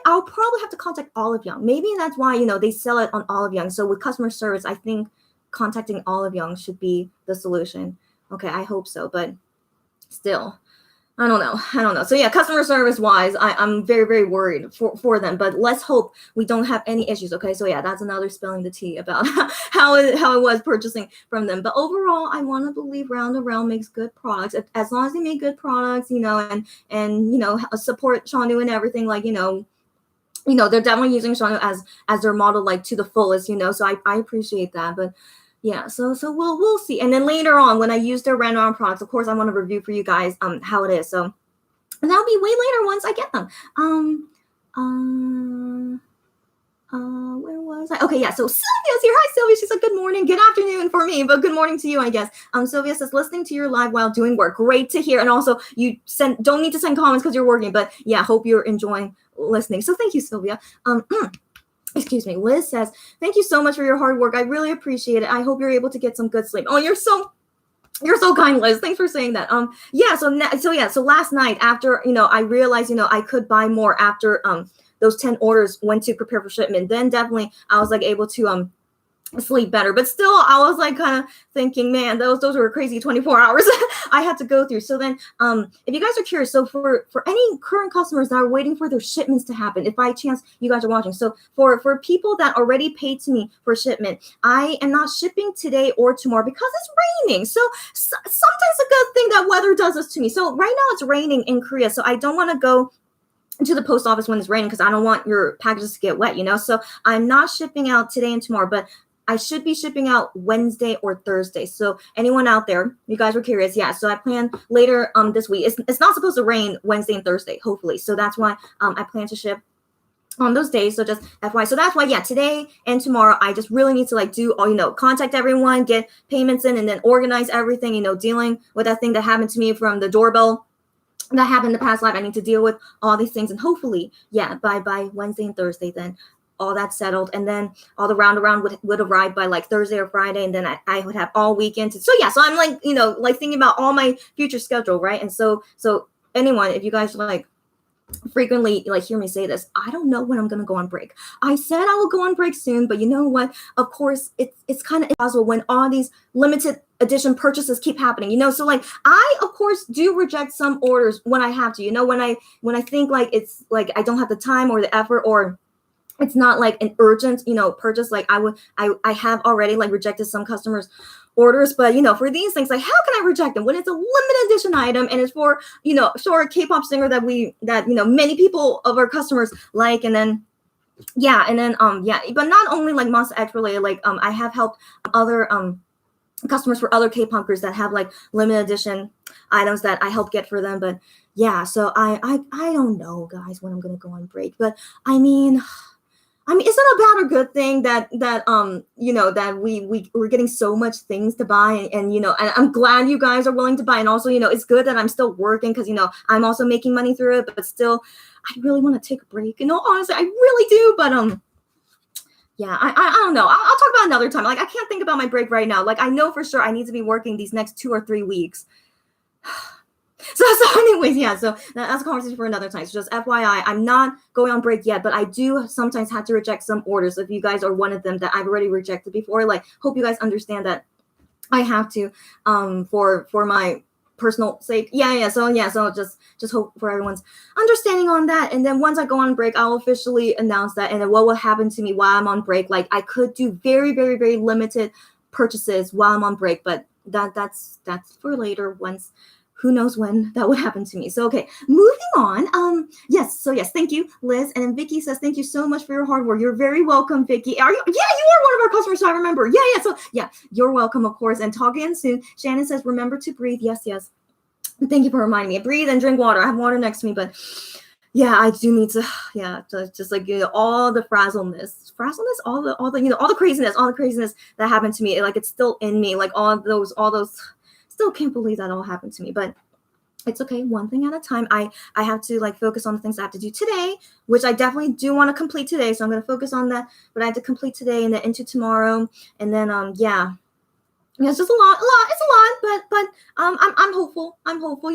I'll probably have to contact Olive Young. Maybe that's why, they sell it on Olive Young. So with customer service, I think contacting Olive Young should be the solution. Okay, I hope so, but still, I don't know. So yeah, customer service wise, I'm very, very worried for them, but let's hope we don't have any issues. Okay, so yeah, that's another spilling the tea about how it was purchasing from them. But overall, I want to believe Roundaround makes good products. As long as they make good products, and support Shanu and everything, like, they're definitely using Shanu as their model, like to the fullest, so I appreciate that. But yeah, so we'll see. And then later on, when I use their Roundaround products, of course, I want to review for you guys how it is. So, and that'll be way later once I get them. Where was I? Okay, yeah. So Sylvia's here. Hi, Sylvia. She said good morning, good afternoon for me, but good morning to you, I guess. Sylvia says listening to your live while doing work. Great to hear. And also, you don't need to send comments because you're working, but yeah, hope you're enjoying listening. So thank you, Sylvia. Excuse me. Liz says, thank you so much for your hard work. I really appreciate it. I hope you're able to get some good sleep. Oh, you're so kind, Liz. Thanks for saying that. So last night after, I realized, I could buy more after those 10 orders went to prepare for shipment. Then definitely I was like able to sleep better, but still I was like kind of thinking, man, those were crazy 24 hours I had to go through. So then if you guys are curious, so for any current customers that are waiting for their shipments to happen, if by chance you guys are watching, so for people that already paid to me for shipment, I am not shipping today or tomorrow because it's raining. So sometimes a good thing that weather does this to me. So right now it's raining in Korea, so I don't want to go to the post office when it's raining because I don't want your packages to get wet, so I'm not shipping out today and tomorrow, but I should be shipping out Wednesday or Thursday. So anyone out there, you guys were curious. Yeah. So I plan later this week. It's not supposed to rain Wednesday and Thursday, hopefully. So that's why I plan to ship on those days. So just FYI. So that's why, yeah, today and tomorrow, I just really need to like do all, contact everyone, get payments in, and then organize everything, dealing with that thing that happened to me from the doorbell that happened in the past life. I need to deal with all these things. And hopefully, yeah, by Wednesday and Thursday, then all that settled, and then all the Roundaround would arrive by like Thursday or Friday, and then I would have all weekend. So yeah, so I'm like, like thinking about all my future schedule, right? And so anyone, if you guys like frequently like hear me say this, I don't know when I'm gonna go on break. I said I will go on break soon, but you know what? Of course, it's kind of impossible when all these limited edition purchases keep happening, so like I of course do reject some orders when I have to, when I think like it's like I don't have the time or the effort, or it's not like an urgent, purchase. Like I have already like rejected some customers' orders, but for these things, like how can I reject them when it's a limited edition item and it's for, a K-pop singer that many people of our customers like, and then but not only like Monster X related, like I have helped other customers for other K-pop groups that have like limited edition items that I help get for them. But yeah, so I don't know, guys, when I'm gonna go on break, but I mean, is it a bad or good thing that we're getting so much things to buy, and and I'm glad you guys are willing to buy, and also it's good that I'm still working because I'm also making money through it, but still I really want to take a break. Honestly, I really do, but yeah, I don't know. I'll talk about another time. Like I can't think about my break right now. Like I know for sure I need to be working these next 2 or 3 weeks. So anyways, yeah, so that's a conversation for another time. So just FYI, I'm not going on break yet, but I do sometimes have to reject some orders. If you guys are one of them that I've already rejected before, like hope you guys understand that I have to for my personal sake. So just hope for everyone's understanding on that. And then once I go on break, I'll officially announce that, and then what will happen to me while I'm on break. Like I could do very, very, very limited purchases while I'm on break, but that's for later, once who knows when that would happen to me. So, okay, moving on. Yes, thank you, Liz. And Vicky says, thank you so much for your hard work. You're very welcome, Vicky. Are you? Yeah, you are one of our customers, so I remember. Yeah. So, yeah, you're welcome, of course. And talk again soon. Shannon says, remember to breathe. Yes. Thank you for reminding me. Breathe and drink water. I have water next to me, but yeah, I do need to, yeah, just like, all the all the, all the craziness that happened to me. Like, it's still in me. Like, all those, still can't believe that all happened to me. But it's okay, one thing at a time. I have to like focus on the things I have to do today, which I definitely do want to complete today. So I'm going to focus on that, but I have to complete today and then into tomorrow. And then, yeah. Yeah, it's just a lot. It's a lot, but I'm hopeful. I'm hopeful.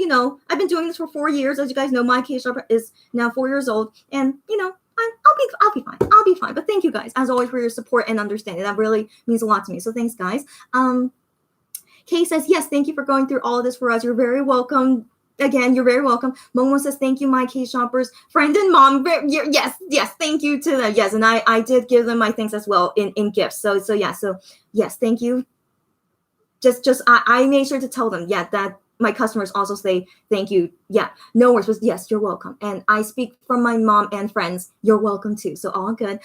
I've been doing this for 4 years. As you guys know, my case shop is now 4 years old, and I'll be fine. I'll be fine. But thank you guys, as always, for your support and understanding. That really means a lot to me. So thanks, guys. Kay says, yes, thank you for going through all of this for us. You're very welcome. Again, you're very welcome. Momo says, thank you, my case shoppers, friend and mom. Yes, thank you to them. Yes, and I did give them my thanks as well in gifts. So yes, thank you. Just I made sure to tell them, that my customers also say thank you. Yeah, no worries. But yes, you're welcome. And I speak from my mom and friends. You're welcome too. So all good.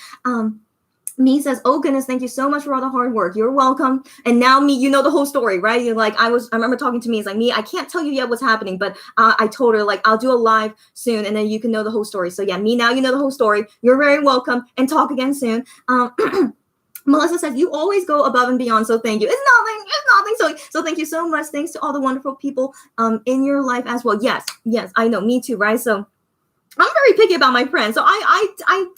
Me says, oh goodness, thank you so much for all the hard work. You're welcome. And now me, you know the whole story, right? You're like, I remember talking to me. It's like, me, I can't tell you yet what's happening, but I told her, like, I'll do a live soon and then you can know the whole story. So yeah, me, now you know the whole story. You're very welcome, and talk again soon. Melissa says, you always go above and beyond, so thank you. It's nothing. So thank you so much. Thanks to all the wonderful people in your life as well. Yes, I know, me too, right? So I'm very picky about my friends. So I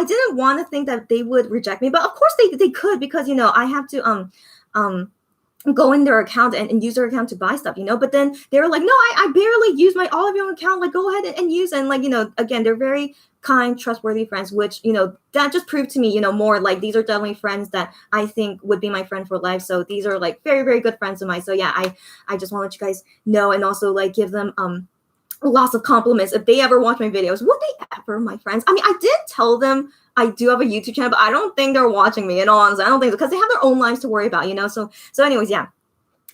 didn't want to think that they would reject me, but of course they could, because I have to go in their account and use their account to buy stuff, but then they were like, no, I barely use my all of your account, like, go ahead and use it. And like, again, they're very kind, trustworthy friends, which, that just proved to me, more like these are definitely friends that I think would be my friend for life. So these are like very, very good friends of mine. So yeah, I just want to let you guys know, and also like give them lots of compliments if they ever watch my videos. Would they ever, my friends? I mean, I did tell them I do have a YouTube channel, but I don't think they're watching me, in all honesty. I don't think so, because they have their own lives to worry about, So anyways, yeah.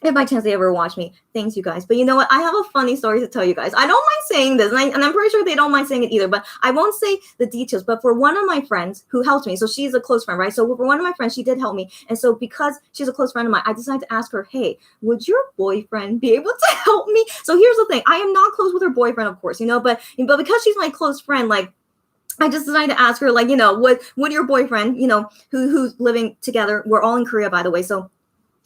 If by chance they ever watch me, thanks you guys. But you know what? I have a funny story to tell you guys. I don't mind saying this, and I'm pretty sure they don't mind saying it either, but I won't say the details. But for one of my friends who helped me, so she's a close friend, right? So for one of my friends, she did help me. And so because she's a close friend of mine, I decided to ask her, hey, would your boyfriend be able to help me? So here's the thing. I am not close with her boyfriend, of course, but because she's my close friend, like, I just decided to ask her, like, would your boyfriend, who's living together, we're all in Korea, by the way, so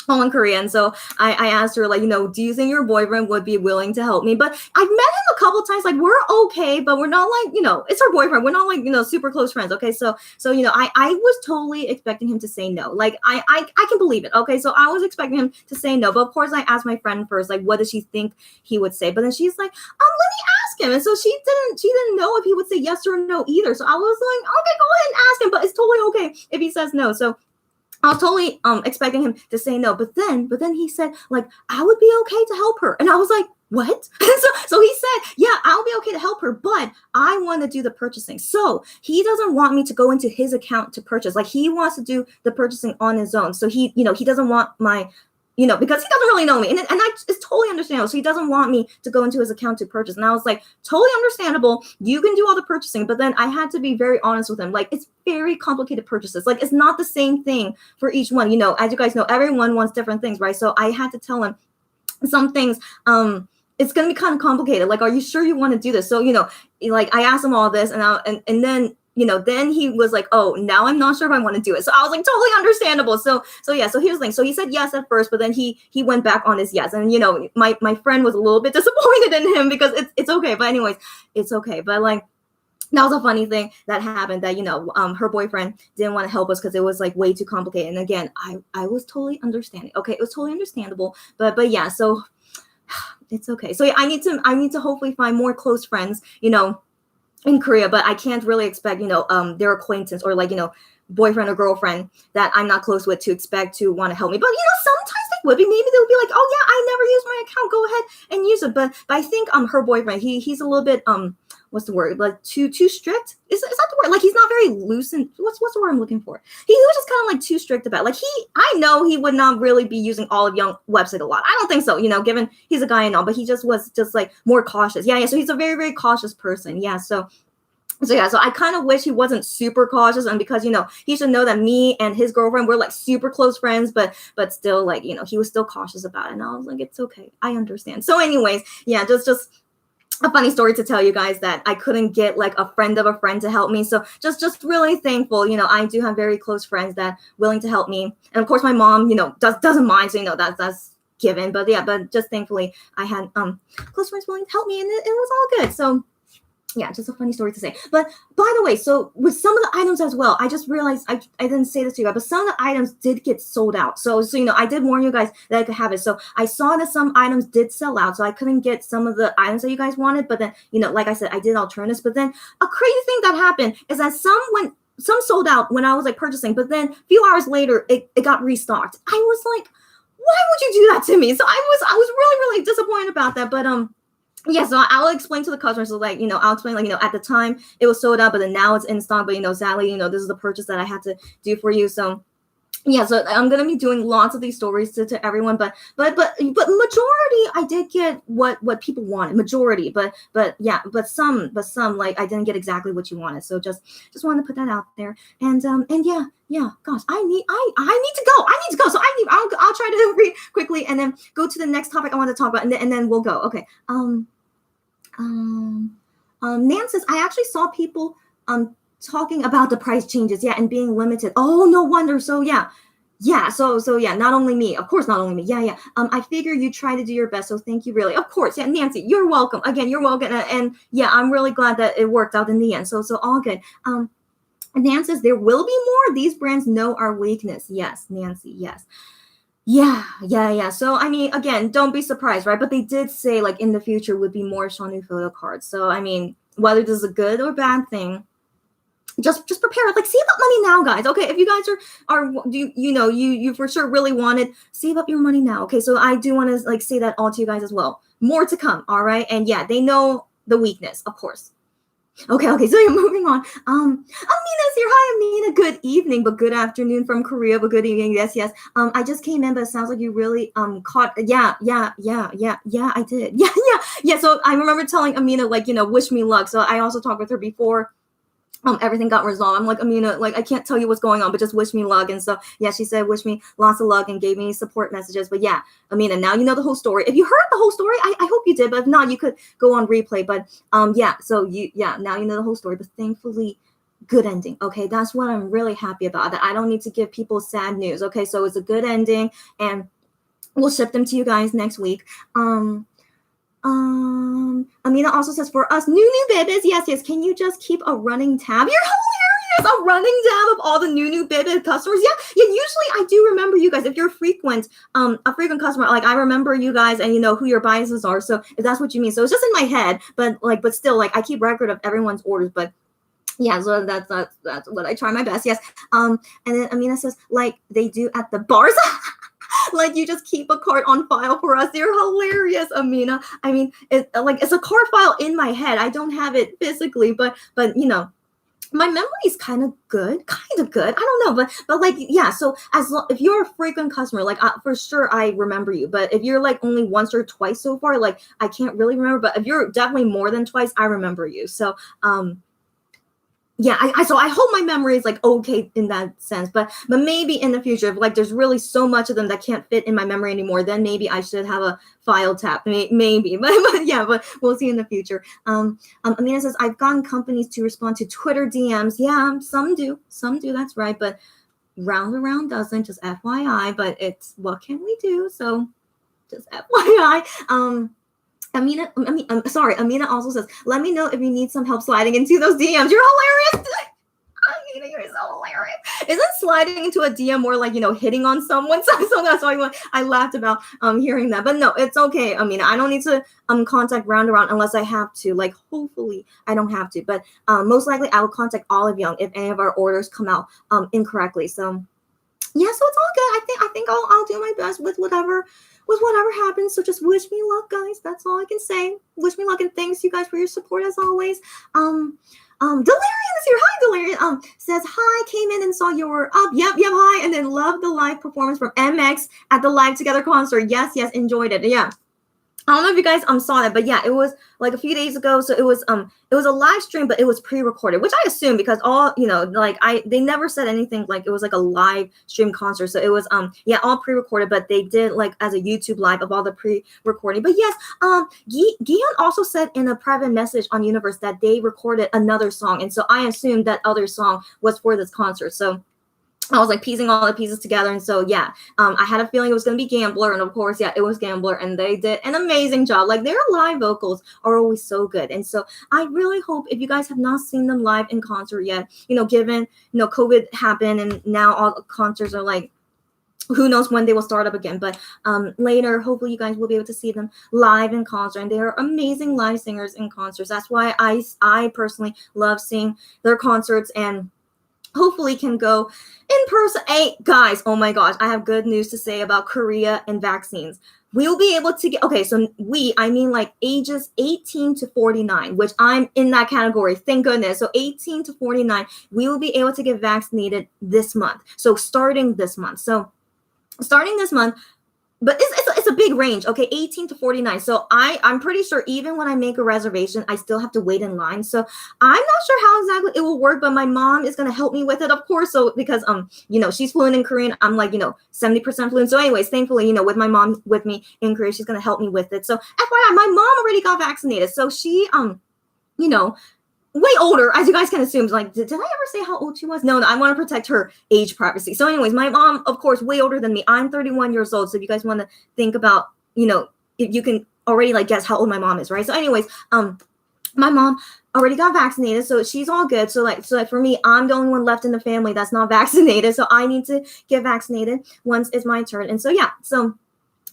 all in Korea. And so I asked her, like, do you think your boyfriend would be willing to help me? But I've met him a couple times, like, we're okay, but we're not like, it's her boyfriend. We're not like, super close friends. Okay. So, I was totally expecting him to say no. Like, I can believe it. Okay. So I was expecting him to say no, but of course I asked my friend first, like, what does she think he would say? But then she's like, let me ask him. And so she didn't know if he would say yes or no either. So I was like, okay, go ahead and ask him, but it's totally okay if he says no. So I was totally expecting him to say no, but then he said, like, I would be okay to help her. And I was like, what? so he said, yeah, I'll be okay to help her, but I want to do the purchasing. So he doesn't want me to go into his account to purchase. Like, he wants to do the purchasing on his own. So he doesn't want my, because he doesn't really know me. And it's totally understandable. So he doesn't want me to go into his account to purchase. And I was like, totally understandable. You can do all the purchasing. But then I had to be very honest with him. Like, it's very complicated purchases. Like, it's not the same thing for each one. As you guys know, everyone wants different things, right? So I had to tell him some things, it's going to be kind of complicated. Like, are you sure you want to do this? So, like, I asked him all this, and then then he was like, oh, now I'm not sure if I want to do it. So I was like, totally understandable. So yeah, so here's the thing. So he said yes at first, but then he went back on his yes. And, my friend was a little bit disappointed in him, because it's okay. But anyways, it's okay. But like, that was a funny thing that happened, that, her boyfriend didn't want to help us because it was like way too complicated. And again, I was totally understanding. Okay. It was totally understandable. But yeah, so it's okay. So yeah, I need to hopefully find more close friends, in Korea, but I can't really expect, their acquaintance or like, boyfriend or girlfriend that I'm not close with to expect to want to help me. But, sometimes they would be, maybe they'll be like, oh yeah, I never use my account. Go ahead and use it. But I think, her boyfriend, he's a little bit, what's the word? Like too strict? Is that the word? Like, he's not very loose, and what's the word I'm looking for? He was just kind of like too strict about it. Like, I know he would not really be using Olive Young website a lot. I don't think so, given he's a guy and all, but he just was just like more cautious. Yeah. So he's a very, very cautious person. Yeah. So I kind of wish he wasn't super cautious, and because, he should know that me and his girlfriend were like super close friends, but still, like, he was still cautious about it. And I was like, it's okay. I understand. So anyways, yeah, just a funny story to tell you guys that I couldn't get like a friend of a friend to help me. So just really thankful. I do have very close friends that willing to help me. And of course my mom, doesn't mind. So, that's given. But yeah, but just thankfully I had close friends willing to help me, and it was all good. So yeah, just a funny story to say. But by the way, so with some of the items as well, I just realized I didn't say this to you guys, but some of the items did get sold out. So I did warn you guys that I could have it. So I saw that some items did sell out, so I couldn't get some of the items that you guys wanted. But then, like I said, I did alternatives. But then a crazy thing that happened is that some sold out when I was like purchasing, but then a few hours later it got restocked. I was like, why would you do that to me? So I was really, really disappointed about that. But yeah, so I'll explain to the customers. So I'll explain at the time it was sold out, but then now it's in stock. But sadly, this is the purchase that I had to do for you. So yeah, so I'm gonna be doing lots of these stories to everyone, but majority I did get what people wanted, majority, but some like I didn't get exactly what you wanted. So just wanted to put that out there, and yeah, gosh, I need to go. So I'll try to read quickly and then go to the next topic I want to talk about, and then we'll go. Okay. Nan says I actually saw people talking about the price changes, and being limited. Oh, no wonder. So yeah. So yeah, not only me, of course, not only me. Yeah. I figure you try to do your best, so thank you, really. Of course, yeah, Nancy, you're welcome. Again, you're welcome, and yeah, I'm really glad that it worked out in the end. So all good. Nan says there will be more. These brands know our weakness. Yes, Nancy. Yes. Yeah. So, I mean, again, don't be surprised, right? But they did say, like, in the future would be more Shanu photo cards. So, I mean, whether this is a good or bad thing, just prepare. Like, save up money now, guys. Okay, if you guys are you for sure really wanted, save up your money now. Okay, so I do want to, like, say that all to you guys as well. More to come, all right? And, yeah, they know the weakness, of course. Okay, so you're moving on. Amina's here. Hi, Amina. Good evening, but good afternoon from Korea, but good evening. Yes. I just came in, but it sounds like you really caught. Yeah, I did. Yeah. So I remember telling Amina, like, wish me luck. So I also talked with her before everything got resolved. I'm like, Amina, like, I can't tell you what's going on, but just wish me luck. And so, yeah, she said, wish me lots of luck and gave me support messages. But yeah, Amina, now you know the whole story. If you heard the whole story, I hope you did, but if not, you could go on replay. But yeah, so now you know the whole story, but thankfully, good ending. Okay, that's what I'm really happy about, that I don't need to give people sad news. Okay, so it's a good ending, and we'll ship them to you guys next week. Amina also says, for us new babies, yes, can you just keep a running tab? You're hilarious. A running tab of all the new baby customers. Yeah, usually I do remember you guys. If you're a frequent customer, like, I remember you guys and who your biases are. So if that's what you mean. So it's just in my head, but still, like, I keep record of everyone's orders. But yeah, so that's what I try my best. Yes. And then Amina says, like they do at the bars. Like, you just keep a card on file for us. You're hilarious, Amina. I mean, it's a card file in my head. I don't have it physically, but my memory is kind of good. I don't know, but like, yeah. So if you're a frequent customer, like, for sure I remember you. But if you're like only once or twice so far, like, I can't really remember. But if you're definitely more than twice, I remember you. So yeah, so I hope my memory is like okay in that sense, but maybe in the future, if like there's really so much of them that can't fit in my memory anymore, then maybe I should have a file tab, maybe, but yeah, but we'll see in the future. Amina says, I've gotten companies to respond to Twitter DMs. Yeah, some do, that's right, but Roundaround doesn't, just FYI, but it's, what can we do? So just FYI. Amina also says, let me know if you need some help sliding into those DMs. You're hilarious. Amina, you're so hilarious. Isn't sliding into a DM more like, hitting on someone? So that's why I laughed about hearing that. But no, it's okay, Amina. I don't need to contact Roundaround unless I have to. Like, hopefully I don't have to. But most likely I will contact Olive Young if any of our orders come out incorrectly. So yeah, so it's all good. I think I'll do my best with whatever happens. So just wish me luck, guys. That's all I can say. Wish me luck, and thanks you guys for your support as always. Delirian is here. Hi, Delirian. Says, hi, came in and saw you were up. Yep, hi. And then loved the live performance from MX at the Live Together concert. Yes, enjoyed it. Yeah. I don't know if you guys saw that, but yeah, it was like a few days ago. So it was a live stream, but it was pre-recorded, which I assume because all like they never said anything like it was like a live stream concert. So it was yeah, all pre-recorded, but they did like as a YouTube live of all the pre-recording. But yes, Gion also said in a private message on Universe that they recorded another song, and so I assumed that other song was for this concert. So I was like piecing all the pieces together. And so, yeah, I had a feeling it was going to be Gambler. And of course, yeah, it was Gambler. And they did an amazing job. Like their live vocals are always so good. And so I really hope if you guys have not seen them live in concert yet, given, COVID happened and now all the concerts are like, who knows when they will start up again, but later, hopefully you guys will be able to see them live in concert. And they are amazing live singers in concerts. That's why I personally love seeing their concerts and hopefully can go in person. Hey, guys, oh my gosh, I have good news to say about Korea and vaccines. We'll be able to get, okay, so I mean like ages 18 to 49, which I'm in that category, thank goodness. So 18 to 49, we will be able to get vaccinated this month. So starting this month. But it's a big range, okay, 18 to 49. So I'm pretty sure even when I make a reservation, I still have to wait in line. So I'm not sure how exactly it will work, but my mom is going to help me with it, of course. So because, she's fluent in Korean, I'm like, 70% fluent. So anyways, thankfully, with my mom with me in Korea, she's going to help me with it. So FYI, my mom already got vaccinated. So she, way older, as you guys can assume. Like, did I ever say how old she was? No, I want to protect her age privacy. So anyways, my mom, of course, way older than me. I'm 31 years old. So if you guys want to think about, if you can already like guess how old my mom is, right? So anyways, my mom already got vaccinated, so she's all good. So like for me, I'm the only one left in the family that's not vaccinated. So I need to get vaccinated once it's my turn. And so, yeah, so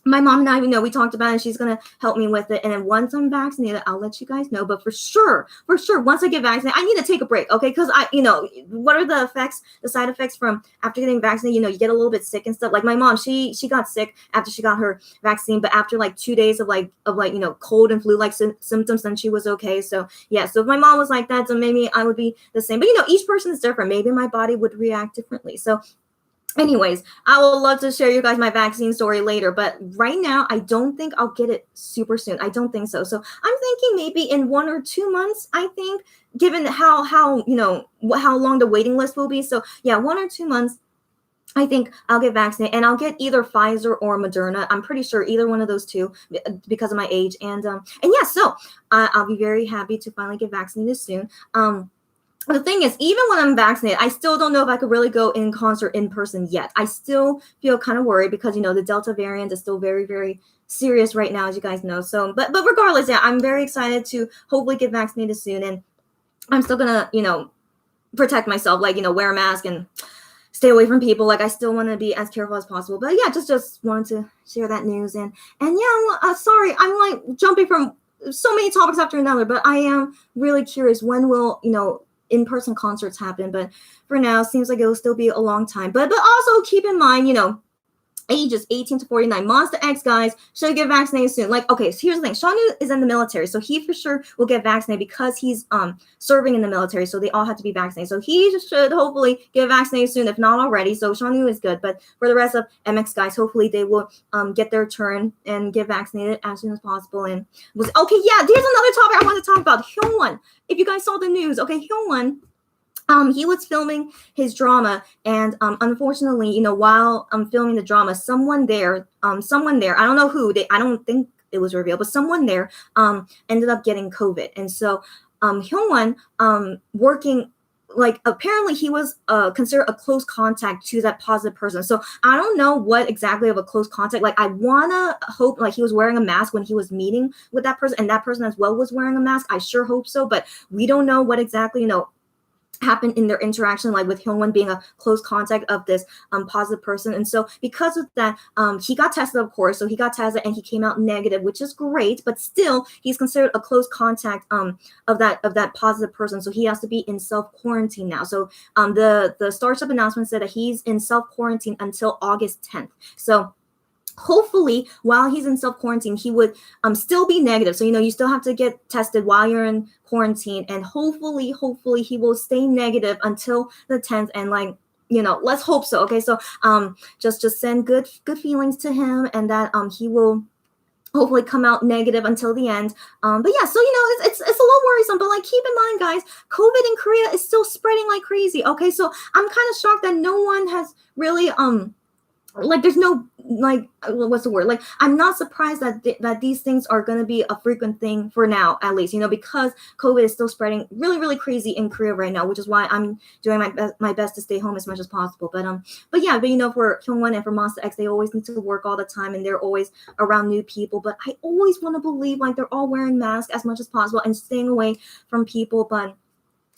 my mom and I, we talked about it, and she's going to help me with it. And then once I'm vaccinated, I'll let you guys know. But for sure, once I get vaccinated, I need to take a break, okay? Because what are the effects, the side effects from after getting vaccinated? You get a little bit sick and stuff. Like my mom, she got sick after she got her vaccine, but after like 2 days of cold and flu-like symptoms, then she was okay. So yeah, so if my mom was like that, so maybe I would be the same. But each person is different. Maybe my body would react differently. So anyways, I would love to share you guys my vaccine story later, but right now, I don't think I'll get it super soon. I don't think so. So I'm thinking maybe in 1 or 2 months, I think, given how long the waiting list will be. So yeah, 1 or 2 months, I think I'll get vaccinated, and I'll get either Pfizer or Moderna. I'm pretty sure either one of those two because of my age. And yeah, so I'll be very happy to finally get vaccinated soon. The thing is, even when I'm vaccinated, I still don't know if I could really go in concert in person yet. I still feel kind of worried because, the Delta variant is still very, very serious right now, as you guys know. So, but regardless, yeah, I'm very excited to hopefully get vaccinated soon. And I'm still going to, protect myself, like, wear a mask and stay away from people. Like, I still want to be as careful as possible. But yeah, just wanted to share that news. And yeah, sorry, I'm like jumping from so many topics after another, but I am really curious, when will, in-person concerts happen? But for now, seems like it will still be a long time. But also keep in mind, ages 18 to 49. Monster X guys should get vaccinated soon. Like, okay, so here's the thing. Shanu is in the military, so he for sure will get vaccinated because he's serving in the military. So they all have to be vaccinated. So he should hopefully get vaccinated soon, if not already. So Shanu is good. But for the rest of MX guys, hopefully they will get their turn and get vaccinated as soon as possible. And okay, yeah, there's another topic I want to talk about. Hyungwon. If you guys saw the news, okay, Hyungwon. He was filming his drama, and unfortunately, while filming the drama, someone there, I don't know who, I don't think it was revealed, but someone there ended up getting COVID. And so Hyungwon working, like, apparently he was considered a close contact to that positive person. So I don't know what exactly of a close contact. Like, I want to hope like he was wearing a mask when he was meeting with that person, and that person as well was wearing a mask. I sure hope so, but we don't know what exactly, happened in their interaction, like with Hyungwon being a close contact of this positive person. And so because of that, he got tested, of course. So he got tested and he came out negative, which is great, but still he's considered a close contact of that positive person. So he has to be in self-quarantine now. So the startup announcement said that he's in self-quarantine until August 10th. So hopefully while he's in self-quarantine, he would still be negative. So, you still have to get tested while you're in quarantine, and hopefully he will stay negative until the 10th. And like, let's hope so. Okay. So just send good feelings to him, and that he will hopefully come out negative until the end. But yeah, so it's a little worrisome, but like keep in mind, guys, COVID in Korea is still spreading like crazy. Okay, so I'm kind of shocked that no one has really like there's no like what's the word, like I'm not surprised that that these things are going to be a frequent thing for now, at least, because COVID is still spreading really really crazy in Korea right now, which is why I'm doing my best to stay home as much as possible. But yeah, but for Hyungwon and for Monster X, they always need to work all the time and they're always around new people, but I always want to believe like they're all wearing masks as much as possible and staying away from people. But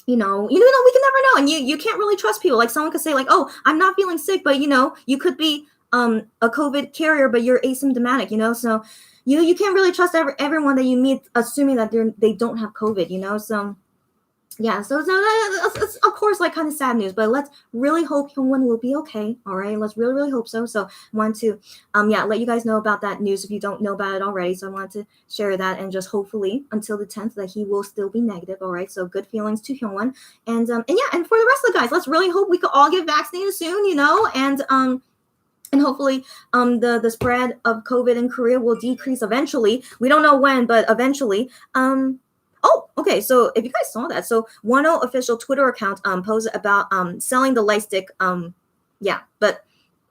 we can never know, and you can't really trust people. Like someone could say like, oh, I'm not feeling sick, but you could be a COVID carrier, but you're asymptomatic, so you can't really trust everyone that you meet, assuming that they don't have COVID, so yeah, so that's of course like kind of sad news, but let's really hope Hyungwon will be okay. All right, let's really really hope so. So I want to let you guys know about that news if you don't know about it already. So I wanted to share that, and just hopefully until the 10th that he will still be negative. All right, so good feelings to Hyungwon, and for the rest of the guys, let's really hope we could all get vaccinated soon, and hopefully the spread of COVID in Korea will decrease eventually. We don't know when, but eventually. Oh, okay. So if you guys saw that, so 10 official Twitter account posted about selling the light stick. Yeah, but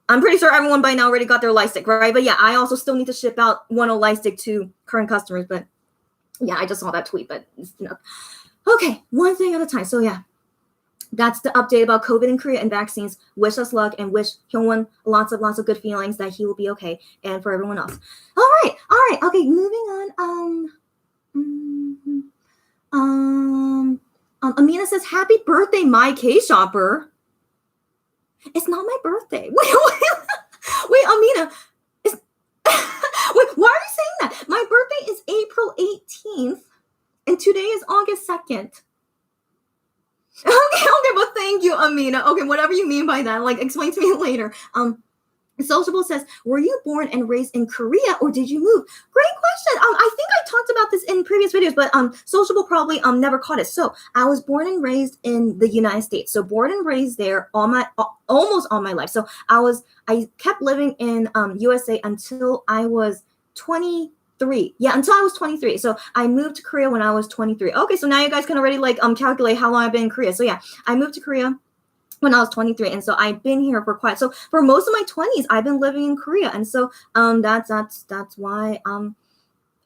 I'm pretty sure everyone by now already got their light stick, right? But yeah, I also still need to ship out 10 light stick to current customers. But yeah, I just saw that tweet. But okay, one thing at a time. So yeah, that's the update about COVID in Korea and vaccines. Wish us luck and wish Hyungwon lots of good feelings that he will be okay, and for everyone else. All right. Okay, moving on. Amina says, "Happy birthday, my K-shopper." It's not my birthday. Wait, Amina. Wait, why are you saying that? My birthday is April 18th, and today is August 2nd. Okay, but thank you, Amina. Okay, whatever you mean by that, like explain to me later. Sociable says, were you born and raised in Korea or did you move? Great question. I think I talked about this in previous videos, but Sociable probably never caught it. So I was born and raised in the United States. So born and raised there almost all my life. So I kept living in USA until I was 23. Yeah, until I was 23. So I moved to Korea when I was 23. Okay, so now you guys can already like calculate how long I've been in Korea. So yeah, I moved to Korea when I was 23, and so I've been here for most of my 20s I've been living in Korea, and so that's why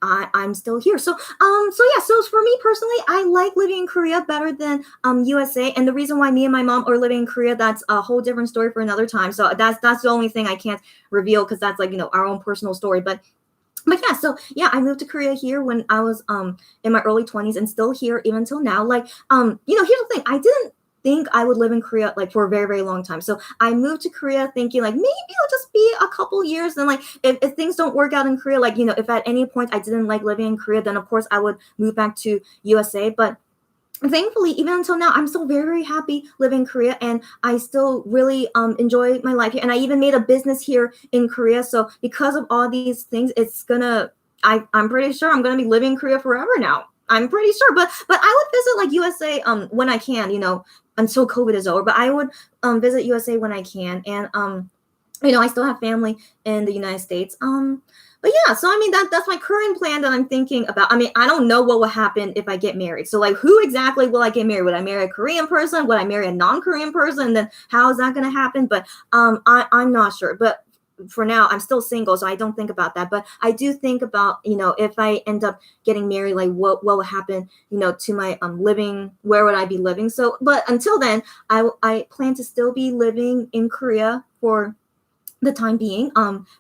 I'm still here. So for me personally, I like living in Korea better than USA, and the reason why me and my mom are living in Korea, that's a whole different story for another time. So that's the only thing I can't reveal, because that's like our own personal story. But yeah, so yeah, I moved to Korea here when I was in my early 20s and still here even till now. Like here's the thing, I didn't think I would live in Korea like for a very very long time. So I moved to Korea thinking like maybe it'll just be a couple years, and like if things don't work out in Korea, like if at any point I didn't like living in Korea, then of course I would move back to USA. But thankfully, even until now, I'm still very, very happy living in Korea, and I still really enjoy my life here. And I even made a business here in Korea. So because of all these things, I'm pretty sure I'm gonna be living in Korea forever now. I'm pretty sure. But I would visit like USA when I can, until COVID is over. But I would visit USA when I can, and I still have family in the United States. But yeah, so I mean that's my current plan that I'm thinking about. I mean, I don't know what will happen if I get married. So like, who exactly will I get married? Would I marry a Korean person? Would I marry a non-Korean person? And then how is that going to happen? But I'm not sure. But for now, I'm still single, so I don't think about that. But I do think about, if I end up getting married, like what will happen, to my living, where would I be living? So, but until then, I plan to still be living in Korea for the time being,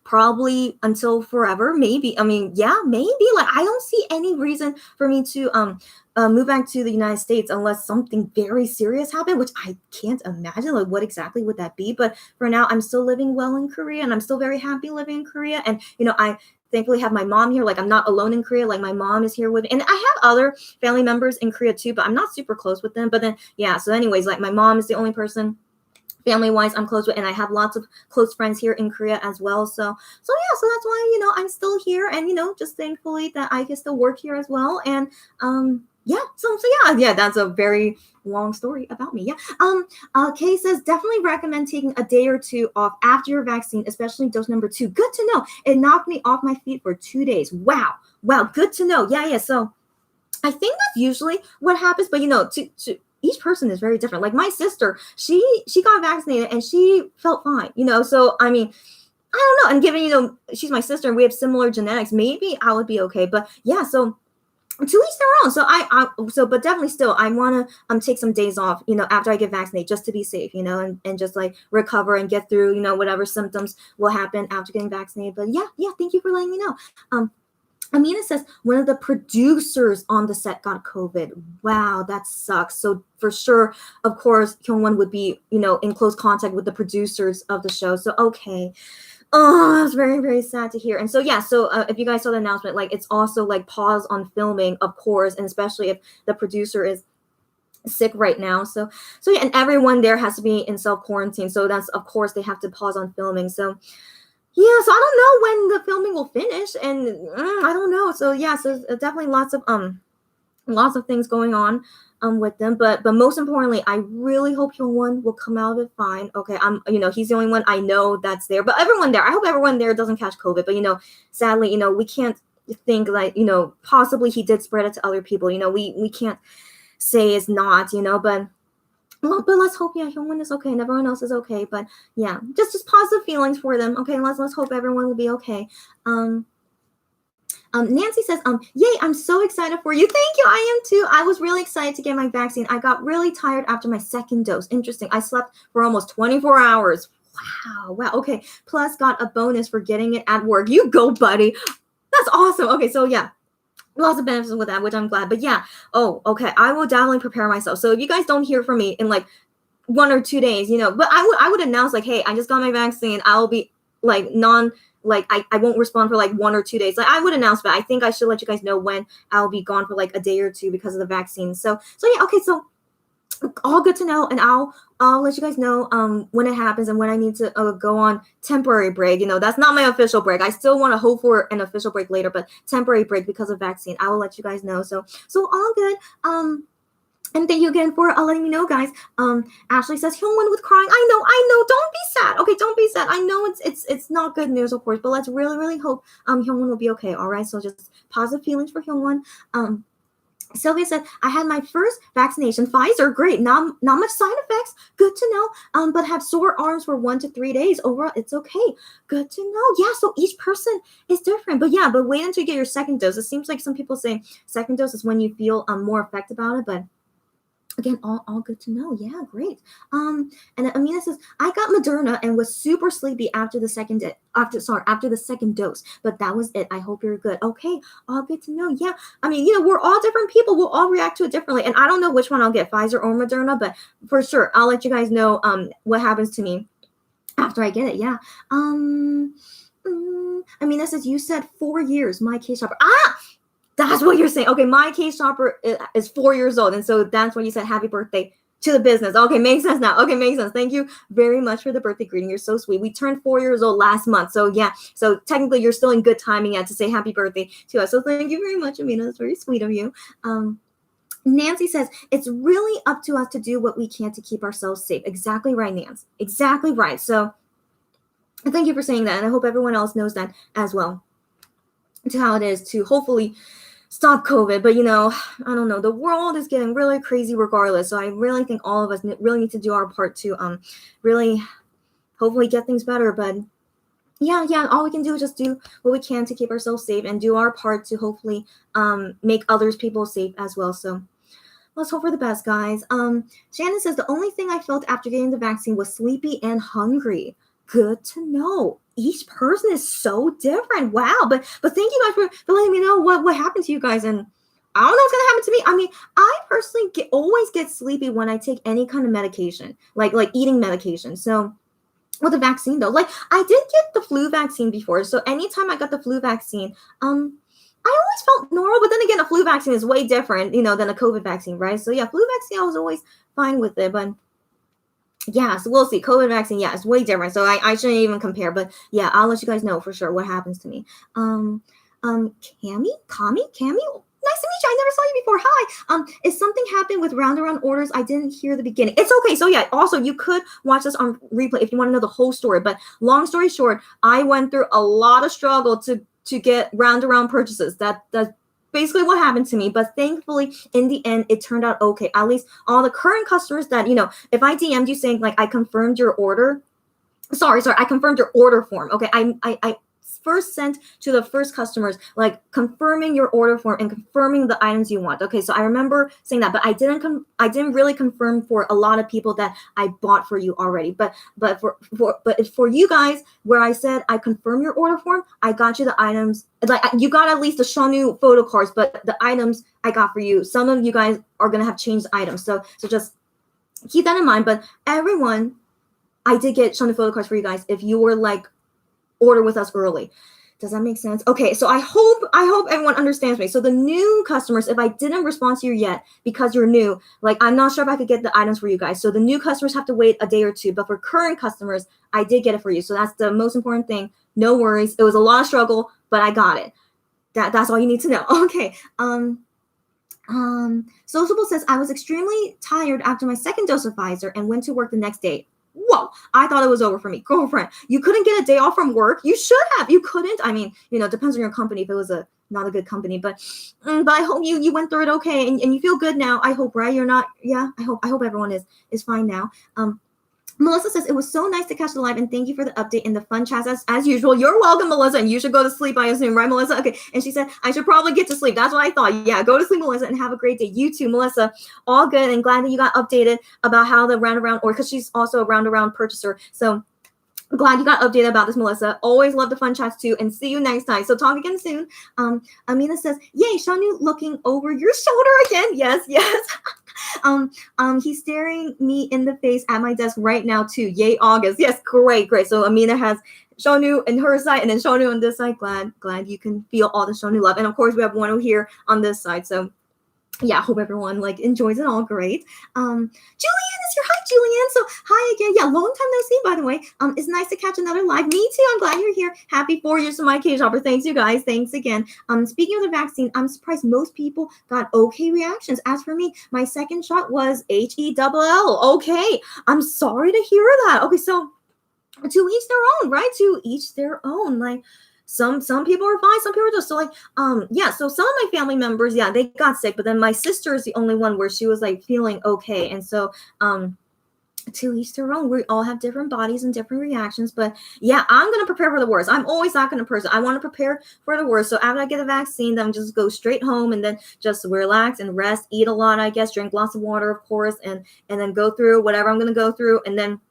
probably until forever, maybe. I mean, yeah, maybe. Like, I don't see any reason for me to move back to the United States unless something very serious happened, which I can't imagine. Like, what exactly would that be? But for now, I'm still living well in Korea, and I'm still very happy living in Korea. And I thankfully have my mom here. Like, I'm not alone in Korea. Like, my mom is here with me, and I have other family members in Korea too, but I'm not super close with them. But then, yeah. So, anyways, like, my mom is the only person family-wise I'm close with, and I have lots of close friends here in Korea as well. So yeah, so that's why I'm still here, and just thankfully that I can still work here as well. And Yeah, that's a very long story about me. Yeah. Kay says definitely recommend taking a day or two off after your vaccine, especially dose number 2. Good to know. It knocked me off my feet for 2 days. Wow, good to know. Yeah. So I think that's usually what happens, but to each person is very different. Like my sister, she got vaccinated and she felt fine. So I mean, I don't know. And given she's my sister and we have similar genetics, maybe I would be okay. But yeah, so to each their own. So but definitely still, I want to take some days off, after I get vaccinated, just to be safe, and just like recover and get through, whatever symptoms will happen after getting vaccinated. But yeah, thank you for letting me know. Amina says one of the producers on the set got COVID. Wow, that sucks. So for sure, of course, Hyungwon would be, in close contact with the producers of the show. So okay. Oh, it's very, very sad to hear. And so, yeah, if you guys saw the announcement, like it's also like pause on filming, of course, and especially if the producer is sick right now. So yeah, and everyone there has to be in self-quarantine. So that's, of course, they have to pause on filming. So yeah, so I don't know when the filming will finish, and I don't know. So yeah, so definitely lots of things going on with them, but most importantly, I really hope Hyungwon will come out of it fine. Okay, he's the only one I know that's there, but everyone there, I hope everyone there doesn't catch COVID. But sadly, we can't think like possibly he did spread it to other people. We can't say it's not. But let's hope Hyungwon is okay and everyone else is okay. But yeah, just positive feelings for them. Okay, let's hope everyone will be okay. Nancy says, yay, I'm so excited for you. Thank you. I am too. I was really excited to get my vaccine. I got really tired after my second dose. Interesting. I slept for almost 24 hours. Wow. Okay. Plus got a bonus for getting it at work. You go, buddy. That's awesome. Okay. So yeah, lots of benefits with that, which I'm glad. But yeah. Oh, okay. I will definitely prepare myself. So if you guys don't hear from me in like 1 or 2 days, but I would announce like, hey, I just got my vaccine. I'll be like I won't respond for like 1 or 2 days. Like I would announce, but I think I should let you guys know when I'll be gone for like a day or two because of the vaccine. So yeah, okay, so all good to know, and I'll let you guys know when it happens and when I need to go on temporary break. That's not my official break. I still want to hope for an official break later, but temporary break because of vaccine. I will let you guys know. So all good. And thank you again for letting me know, guys. Ashley says Hyungwon with crying. I know. Don't be sad. Okay, don't be sad. I know it's not good news, of course, but let's really, really hope Hyungwon will be okay. All right. So just positive feelings for Hyungwon. Sylvia said, I had my first vaccination, Pfizer, great, not much side effects, good to know, but have sore arms for 1 to 3 days. Overall, it's okay, good to know. Yeah, so each person is different, but wait until you get your second dose. It seems like some people say second dose is when you feel more effect about it, but again, all good to know. Yeah, great. And then Amina says, I got Moderna and was super sleepy after the second dose, but that was it. I hope you're good. Okay, all good to know. Yeah, I mean, we're all different people. We'll all react to it differently, and I don't know which one I'll get, Pfizer or Moderna, but for sure, I'll let you guys know what happens to me after I get it. Yeah. Amina says, you said 4 years. My case shopper. That's what you're saying. Okay, my case shopper is 4 years old. And so that's when you said happy birthday to the business. Okay, makes sense now. Okay, makes sense. Thank you very much for the birthday greeting. You're so sweet. We turned 4 years old last month. So yeah, so technically you're still in good timing yet to say happy birthday to us. So thank you very much, Amina. That's very sweet of you. Nancy says, it's really up to us to do what we can to keep ourselves safe. Exactly right, Nancy. Exactly right. So thank you for saying that. And I hope everyone else knows that as well, to how it is to hopefully stop COVID. But I don't know, the world is getting really crazy regardless. So I really think all of us really need to do our part to really hopefully get things better. But yeah, all we can do is just do what we can to keep ourselves safe and do our part to hopefully make others people safe as well. So let's hope for the best, guys. Shannon says, the only thing I felt after getting the vaccine was sleepy and hungry. Good to know. Each person is so different. Wow. But thank you guys for letting me know what happened to you guys. And I don't know what's gonna happen to me. I mean, I personally always get sleepy when I take any kind of medication, like eating medication. So with the vaccine though, like I did get the flu vaccine before. So anytime I got the flu vaccine, I always felt normal. But then again, a flu vaccine is way different, than a COVID vaccine, right? So yeah, flu vaccine, I was always fine with it. But yeah, so we'll see. COVID vaccine, yeah, it's way different. So I shouldn't even compare. But yeah, I'll let you guys know for sure what happens to me. Kami, nice to meet you. I never saw you before. Hi. If something happened with Roundaround orders, I didn't hear the beginning. It's okay. So yeah, also you could watch this on replay if you want to know the whole story. But long story short, I went through a lot of struggle to get Roundaround purchases. That's basically what happened to me. But thankfully, in the end, it turned out okay. At least all the current customers that, if I DM'd you saying like I confirmed your order, sorry, I confirmed your order form. Okay, I first sent to the first customers like confirming your order form and confirming the items you want. Okay, so I remember saying that, but I didn't really confirm for a lot of people that I bought for you already. But for you guys, where I said I confirm your order form, I got you the items. Like you got at least the Shonu photo cards, but the items I got for you, some of you guys are gonna have changed items. So just keep that in mind. But everyone, I did get Shonu photo cards for you guys if you were like order with us early. Does that make sense? Okay, so I hope everyone understands me. So the new customers, if I didn't respond to you yet because you're new, like I'm not sure if I could get the items for you guys. So the new customers have to wait a day or two, but for current customers, I did get it for you. So that's the most important thing. No worries. It was a lot of struggle, but I got it. That's all you need to know. Okay. Sociable says, I was extremely tired after my second dose of Pfizer and went to work the next day. Whoa, I thought it was over for me. Girlfriend, you couldn't get a day off from work? You should have. You couldn't. I mean, depends on your company if it was not a good company, but I hope you went through it okay and you feel good now. I hope, right? You're not, yeah, I hope everyone is fine now. Melissa says, it was so nice to catch the live and thank you for the update in the fun chats as usual. You're welcome, Melissa, and you should go to sleep, I assume, right, Melissa? Okay, and she said, I should probably get to sleep. That's what I thought. Yeah, go to sleep, Melissa, and have a great day. You too, Melissa. All good and glad that you got updated about how the Roundaround, or because she's also a Roundaround purchaser. So glad you got updated about this, Melissa. Always love the fun chats too, and see you next time. So talk again soon. Amina says, yay, Shanu looking over your shoulder again. Yes. He's staring me in the face at my desk right now too. Yay, August. Yes, great. So Amina has Shonu in her side and then Shonu on this side. Glad you can feel all the Shonu love. And of course we have Wano here on this side. So yeah, hope everyone enjoys it all. Great. Julianne is here. Hi, Julianne. So hi again. Yeah, long time no see, by the way. It's nice to catch another live. Me too. I'm glad you're here. Happy 4 years to my cage hopper. Thanks, you guys. Thanks again. Speaking of the vaccine, I'm surprised most people got okay reactions. As for me, my second shot was HELL. Okay. I'm sorry to hear that. Okay, so to each their own, right? To each their own. Some people are fine, some people are just so so some of my family members, yeah, they got sick, but then my sister is the only one where she was feeling okay. And so to each their own. We all have different bodies and different reactions, but yeah, I'm gonna prepare for the worst. I'm always that kind of person. I want to prepare for the worst. So after I get the vaccine, then just go straight home and then just relax and rest, eat a lot, I guess, drink lots of water, of course, and then go through whatever I'm gonna go through, and then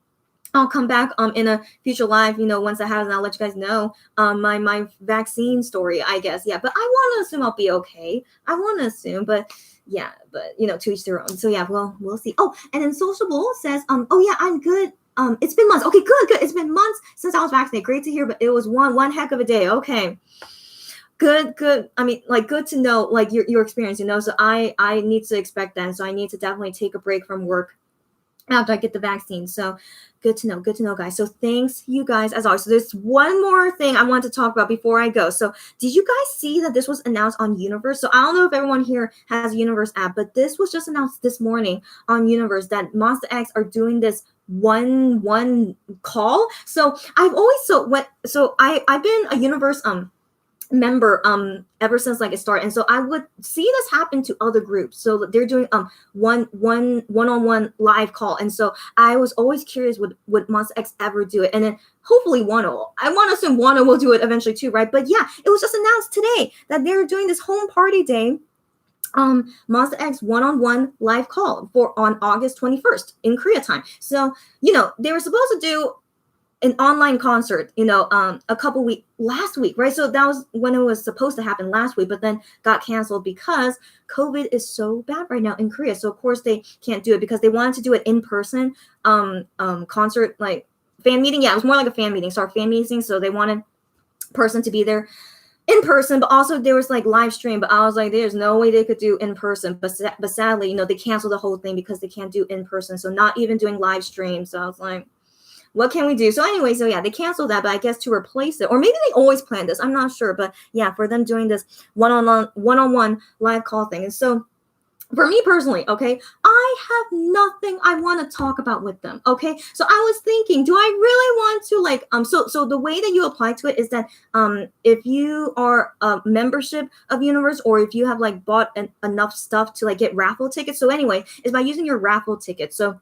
I'll come back in a future live, once I have it, and I'll let you guys know my vaccine story, I guess. Yeah, but I want to assume I'll be okay. I want to assume, but yeah, to each their own. So yeah, well, we'll see. Oh, and then Sociable says, oh yeah, I'm good. It's been months. Okay, good. It's been months since I was vaccinated. Great to hear, but it was one heck of a day. Okay. Good. I mean, good to know, your experience, So I need to expect that. So I need to definitely take a break from work after I get the vaccine. So good to know, guys. So thanks, you guys, as always. So there's one more thing I want to talk about before I go. So did you guys see that this was announced on Universe? So I don't know if everyone here has a Universe app, but this was just announced this morning on Universe that Monster X are doing this one call. So I've been a Universe member ever since it started, and so I would see this happen to other groups. So they're doing one-on-one live call, and so I was always curious, would Monster X ever do it? And then hopefully I want to assume Wano will do it eventually too, right? But yeah, it was just announced today that they're doing this home party day Monster X one-on-one live call on August 21st in Korea time. So they were supposed to do an online concert, a couple weeks last week, right? So that was when it was supposed to happen last week, but then got canceled because COVID is so bad right now in Korea. So of course they can't do it because they wanted to do it in person, concert, fan meeting. Yeah, it was more like a fan meeting. So our fan meeting. So they wanted person to be there in person, but also there was live stream. But I was there's no way they could do in person. But sadly, they canceled the whole thing because they can't do in person. So not even doing live stream. So I was what can we do? So anyway, so yeah, they canceled that, but I guess to replace it, or maybe they always planned this. I'm not sure, but yeah, for them doing this one-on-one live call thing. And so for me personally, okay, I have nothing I want to talk about with them. Okay. So I was thinking, do I really want to like so the way that you apply to it is that if you are a membership of Universe, or if you have like bought enough stuff to like get raffle tickets. So anyway, is by using your raffle tickets. So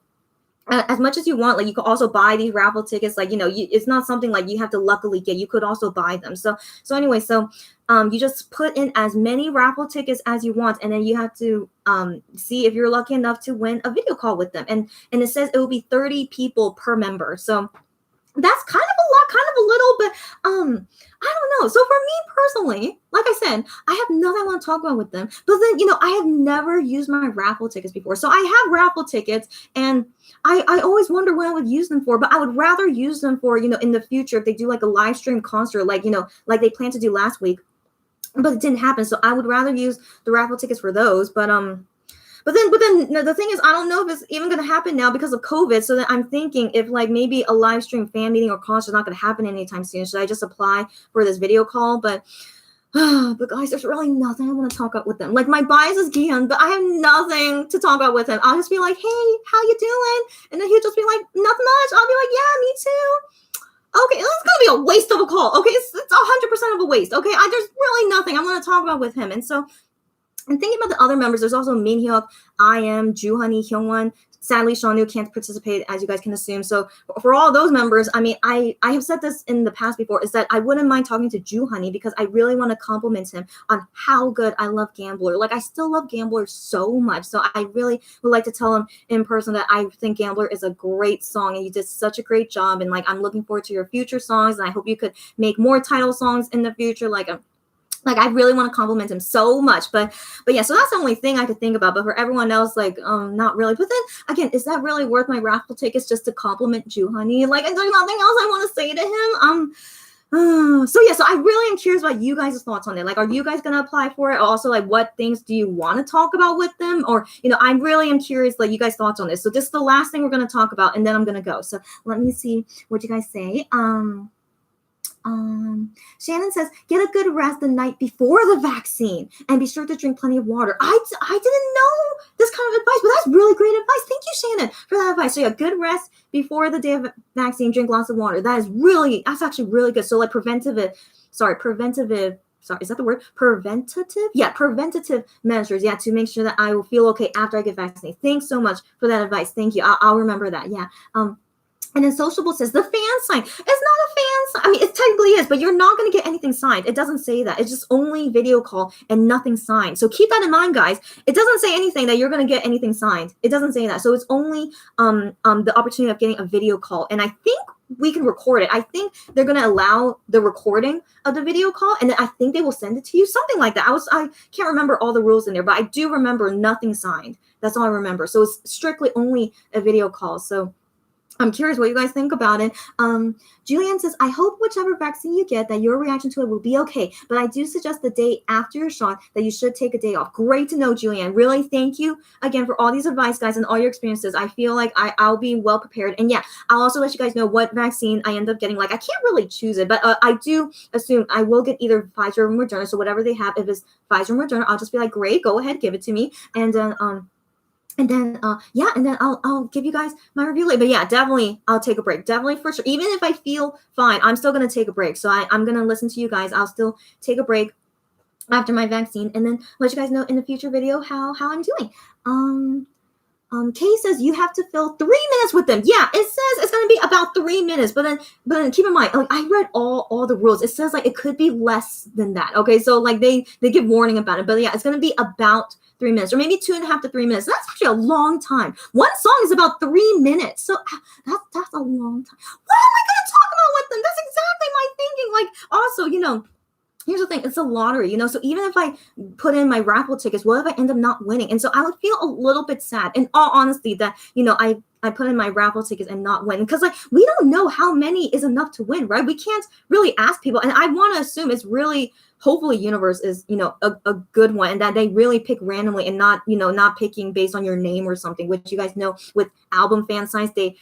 as much as you want, like you could also buy these raffle tickets, like it's not something like you have to luckily get. You could also buy them. So anyway, so you just put in as many raffle tickets as you want, and then you have to see if you're lucky enough to win a video call with them. And it says it will be 30 people per member. So that's kind of a lot, kind of a little, but I don't know. So for me personally, like I said, I have nothing I want to talk about with them. But then, I have never used my raffle tickets before. So I have raffle tickets, and I always wonder what I would use them for, but I would rather use them for, in the future if they do like a live stream concert, like, like they planned to do last week, but it didn't happen. So I would rather use the raffle tickets for those. But then the thing is, I don't know if it's even going to happen now because of COVID. So then I'm thinking if like maybe a live stream fan meeting or concert is not going to happen anytime soon, should I just apply for this video call? But guys, there's really nothing I want to talk about with them. Like my bias is Gian, but I have nothing to talk about with him. I'll just be like, hey, how you doing? And then he'll just be like, nothing much. I'll be like, yeah, me too. Okay, it's gonna be a waste of a call. Okay, it's 100% of a waste. Okay, there's really nothing I want to talk about with him. And so I'm thinking about the other members. There's also Minhyuk, I am, Juhani, Hyungwon. Sadly, Shawnu can't participate, as you guys can assume. So for all those members, I mean, I have said this in the past before, is that I wouldn't mind talking to Juhani because I really want to compliment him on how good I love Gambler. Like, I still love Gambler so much. So I really would like to tell him in person that I think Gambler is a great song and you did such a great job. And like, I'm looking forward to your future songs. And I hope you could make more title songs in the future. Like I really want to compliment him so much, but yeah, so that's the only thing I could think about. But for everyone else, like, not really. But then again, is that really worth my raffle tickets just to compliment Juhani? Like, there's nothing else I want to say to him. So yeah, so I really am curious about you guys' thoughts on it. Like, are you guys gonna apply for it? Also, like, what things do you want to talk about with them? Or, I really am curious, like, you guys' thoughts on this. So this is the last thing we're gonna talk about, and then I'm gonna go. So let me see what you guys say. Shannon says, get a good rest the night before the vaccine and be sure to drink plenty of water. I didn't know this kind of advice, but that's really great advice. Thank you, Shannon, for that advice. So yeah, good rest before the day of vaccine, drink lots of water. That's actually really good. So like preventative, is that the word? Preventative? Yeah, preventative measures. Yeah, to make sure that I will feel okay after I get vaccinated. Thanks so much for that advice. Thank you. I'll remember that. Yeah. And then Sociable says the fan sign. It's not a fan sign. I mean, it technically is, but you're not going to get anything signed. It doesn't say that. It's just only video call and nothing signed. So keep that in mind, guys. It doesn't say anything that you're going to get anything signed. It doesn't say that. So it's only the opportunity of getting a video call. And I think we can record it. I think they're going to allow the recording of the video call, and then I think they will send it to you. Something like that. I can't remember all the rules in there, but I do remember nothing signed. That's all I remember. So it's strictly only a video call. So I'm curious what you guys think about it. Julianne says, I hope whichever vaccine you get, that your reaction to it will be okay. But I do suggest the day after your shot that you should take a day off. Great to know, Julianne. Really, thank you again for all these advice, guys, and all your experiences. I feel like I'll be well prepared. And yeah, I'll also let you guys know what vaccine I end up getting. Like, I can't really choose it, but I do assume I will get either Pfizer or Moderna. So whatever they have, if it's Pfizer or Moderna, I'll just be like, great, go ahead, give it to me. And then I'll give you guys my review later. But yeah, definitely I'll take a break. Definitely for sure. Even if I feel fine, I'm still gonna take a break. So I'm gonna listen to you guys. I'll still take a break after my vaccine, and then let you guys know in the future video how I'm doing. Kay says you have to fill 3 minutes with them. Yeah, it says it's gonna be about 3 minutes, but then keep in mind, like, I read all the rules. It says like it could be less than that. Okay, so like they give warning about it, but yeah, it's gonna be about 3 minutes, or maybe 2.5 to 3 minutes. That's actually a long time. One song is about 3 minutes, so that's a long time. What am I gonna talk about with them? That's exactly my thinking. Like, also, here's the thing, it's a lottery, so even if I put in my raffle tickets, what if I end up not winning? And so I would feel a little bit sad, in all honesty, that, I put in my raffle tickets and not win, because like we don't know how many is enough to win, right? We can't really ask people, and I want to assume it's really, hopefully universe is, a good one, and that they really pick randomly and not, not picking based on your name or something, which you guys know with album fan signs, they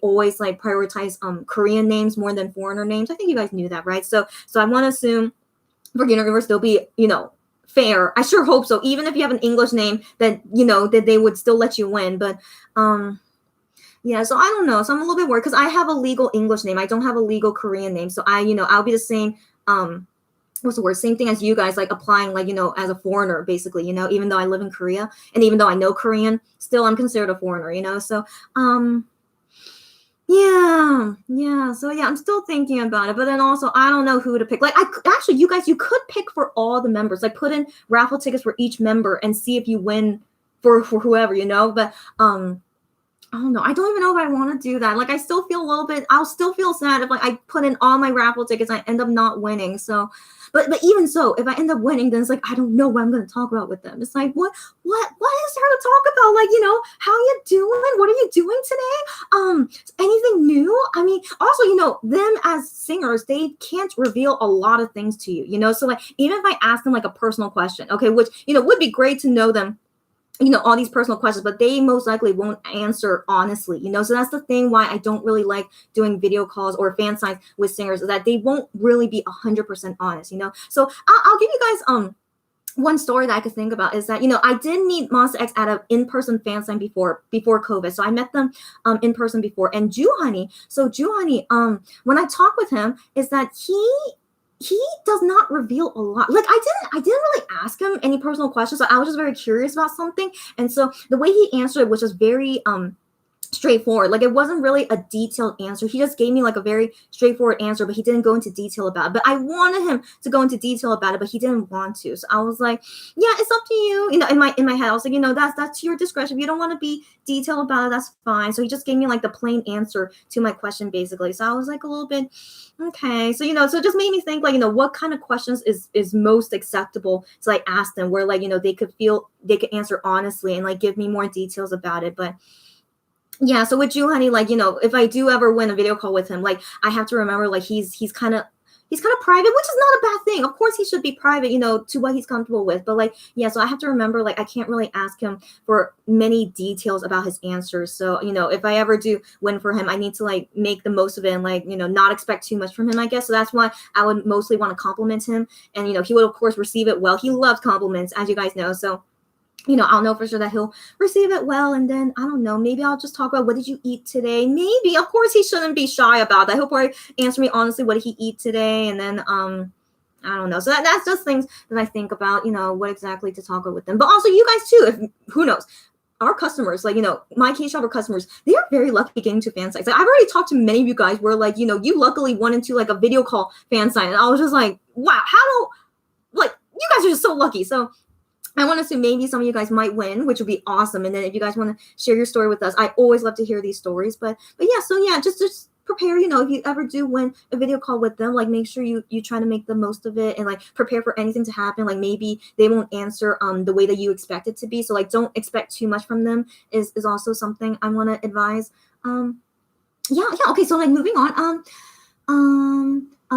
always like prioritize Korean names more than foreigner names. I think you guys knew that, right? So I want to assume for universe they'll be, fair. I sure hope so. Even if you have an English name, that that they would still let you win. But yeah, so I don't know. So I'm a little bit worried because I have a legal English name. I don't have a legal Korean name. So I'll be the same, what's the word? Same thing as you guys, like applying, like, as a foreigner, basically, even though I live in Korea and even though I know Korean, still I'm considered a foreigner, so, yeah. So yeah, I'm still thinking about it, but then also I don't know who to pick. Like actually, you guys, you could pick for all the members, like put in raffle tickets for each member and see if you win for whoever, but, I don't know. I don't even know if I want to do that. Like, I still feel a little bit, I'll still feel sad if like I put in all my raffle tickets, I end up not winning. So, but even so, if I end up winning, then it's like, I don't know what I'm going to talk about with them. It's like, what is there to talk about? Like, how you doing? What are you doing today? Anything new? I mean, also, them as singers, they can't reveal a lot of things to you, so like, even if I ask them like a personal question, okay, which, would be great to know them, all these personal questions, but they most likely won't answer honestly, so that's the thing why I don't really like doing video calls or fan signs with singers, is that they won't really be 100% honest, so I'll give you guys one story that I could think about is that, I did meet Monsta X at an in-person fan sign before COVID. So I met them in person before. And Honey, when I talk with him, is that he does not reveal a lot. Like I didn't really ask him any personal questions. So I was just very curious about something. And so the way he answered it was just very straightforward. Like it wasn't really a detailed answer. He just gave me like a very straightforward answer, but he didn't go into detail about it. But I wanted him to go into detail about it, but he didn't want to. So I was like, yeah, it's up to you. In my head, I was like, that's to your discretion. If you don't want to be detailed about it, that's fine. So he just gave me like the plain answer to my question, basically. So I was like a little bit, okay. So, so it just made me think like, what kind of questions is most acceptable to like ask them where like, they could answer honestly and like give me more details about it. But yeah, so with Honey, like, if I do ever win a video call with him, like I have to remember like he's kind of private, which is not a bad thing. Of course he should be private, to what he's comfortable with. But like, yeah, so I have to remember like I can't really ask him for many details about his answers. So, if I ever do win for him, I need to like make the most of it and like, not expect too much from him, I guess. So that's why I would mostly want to compliment him. And, he would of course receive it well. He loves compliments, as you guys know. So I'll know for sure that he'll receive it well. And then, I don't know, maybe I'll just talk about what did you eat today? Maybe, of course, he shouldn't be shy about that. He'll probably answer me honestly, what did he eat today? And then, I don't know. So that's just things that I think about, what exactly to talk about with them. But also you guys too, if who knows, our customers, like, my K-Shopper customers, they are very lucky getting to fan sites. Like, I've already talked to many of you guys where like, you luckily went into like a video call fan sign. And I was just like, wow, like, you guys are just so lucky. So I want to assume maybe some of you guys might win, which would be awesome. And then if you guys want to share your story with us, I always love to hear these stories. But yeah, so yeah, just prepare, if you ever do win a video call with them, like make sure you try to make the most of it and like prepare for anything to happen. Like maybe they won't answer the way that you expect it to be. So like don't expect too much from them is also something I want to advise. Yeah, okay, so like moving on.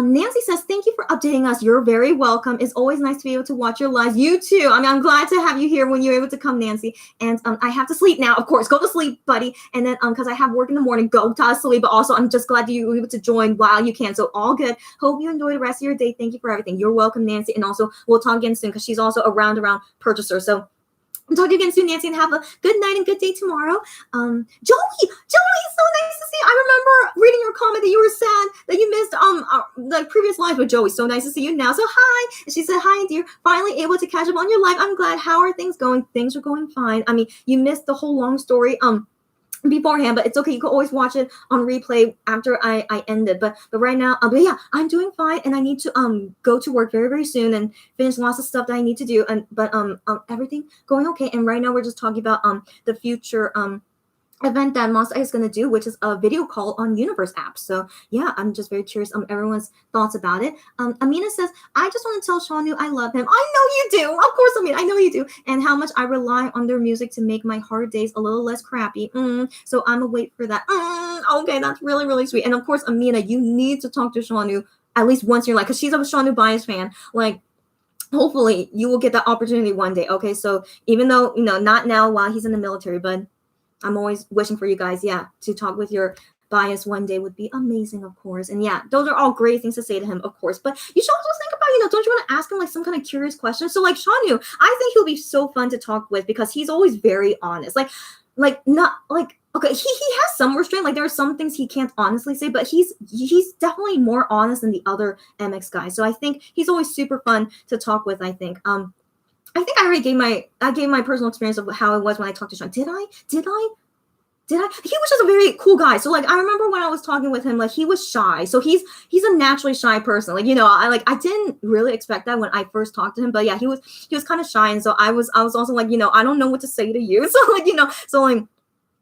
Nancy says, thank you for updating us. You're very welcome. It's always nice to be able to watch your lives. You too. I mean, I'm glad to have you here when you're able to come, Nancy. And I have to sleep now, of course. Go to sleep, buddy. And then because I have work in the morning, go to sleep. But also, I'm just glad you were able to join while you can. So all good. Hope you enjoy the rest of your day. Thank you for everything. You're welcome, Nancy. And also, we'll talk again soon because she's also a Roundaround purchaser. So I'll talk to you again soon, Nancy, and have a good night and good day tomorrow. Joey, so nice to see you. I remember reading your comment that you were sad that you missed like previous lives with Joey. So nice to see you now. So hi. And she said, hi, dear. Finally able to catch up on your live. I'm glad. How are things going? Things are going fine. I mean, you missed the whole long story beforehand, but it's okay. You can always watch it on replay after I ended. But right now, but yeah, I'm doing fine, and I need to go to work very, very soon and finish lots of stuff that I need to do. And but everything going okay. And right now we're just talking about the future event that Monster is going to do, which is a video call on Universe app. So yeah, I'm just very curious everyone's thoughts about it. Amina says, I just want to tell Shanu I love him. I know you do. Of course, Amina, I know you do. And how much I rely on their music to make my hard days a little less crappy. So I'm going to wait for that. Okay, that's really, really sweet. And of course, Amina, you need to talk to Shanu at least once in your life, because she's a Shanu Bias fan. Like, hopefully you will get that opportunity one day. Okay, so even though, not now while he's in the military, but I'm always wishing for you guys, to talk with your bias one day would be amazing, of course. And yeah, those are all great things to say to him, of course. But you should also think about, don't you want to ask him like some kind of curious question? So like Shanu, I think he'll be so fun to talk with because he's always very honest. Okay, he has some restraint. Like there are some things he can't honestly say, but he's definitely more honest than the other MX guys. So I think he's always super fun to talk with, I think. I think I already gave my personal experience of how it was when I talked to Sean. Did I? He was just a very cool guy. So like I remember when I was talking with him, like he was shy. So he's a naturally shy person. Like, I didn't really expect that when I first talked to him. But yeah, he was kind of shy. And so I was also like, I don't know what to say to you.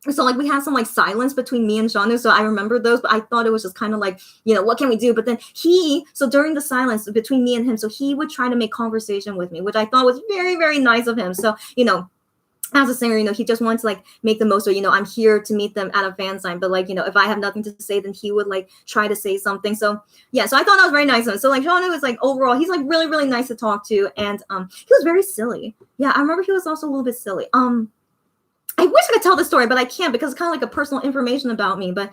So like we had some like silence between me and Shanu, so I remember those, but I thought it was just kind of like, what can we do? But then so during the silence between me and him, so he would try to make conversation with me, which I thought was very, very nice of him. So, as a singer, he just wants to like make the most of, I'm here to meet them at a fan sign. But like, if I have nothing to say, then he would like try to say something. So yeah, so I thought that was very nice of him. So like Shanu was like overall, he's like really, really nice to talk to. And he was very silly. Yeah, I remember he was also a little bit silly. I wish I could tell the story, but I can't because it's kind of like a personal information about me. But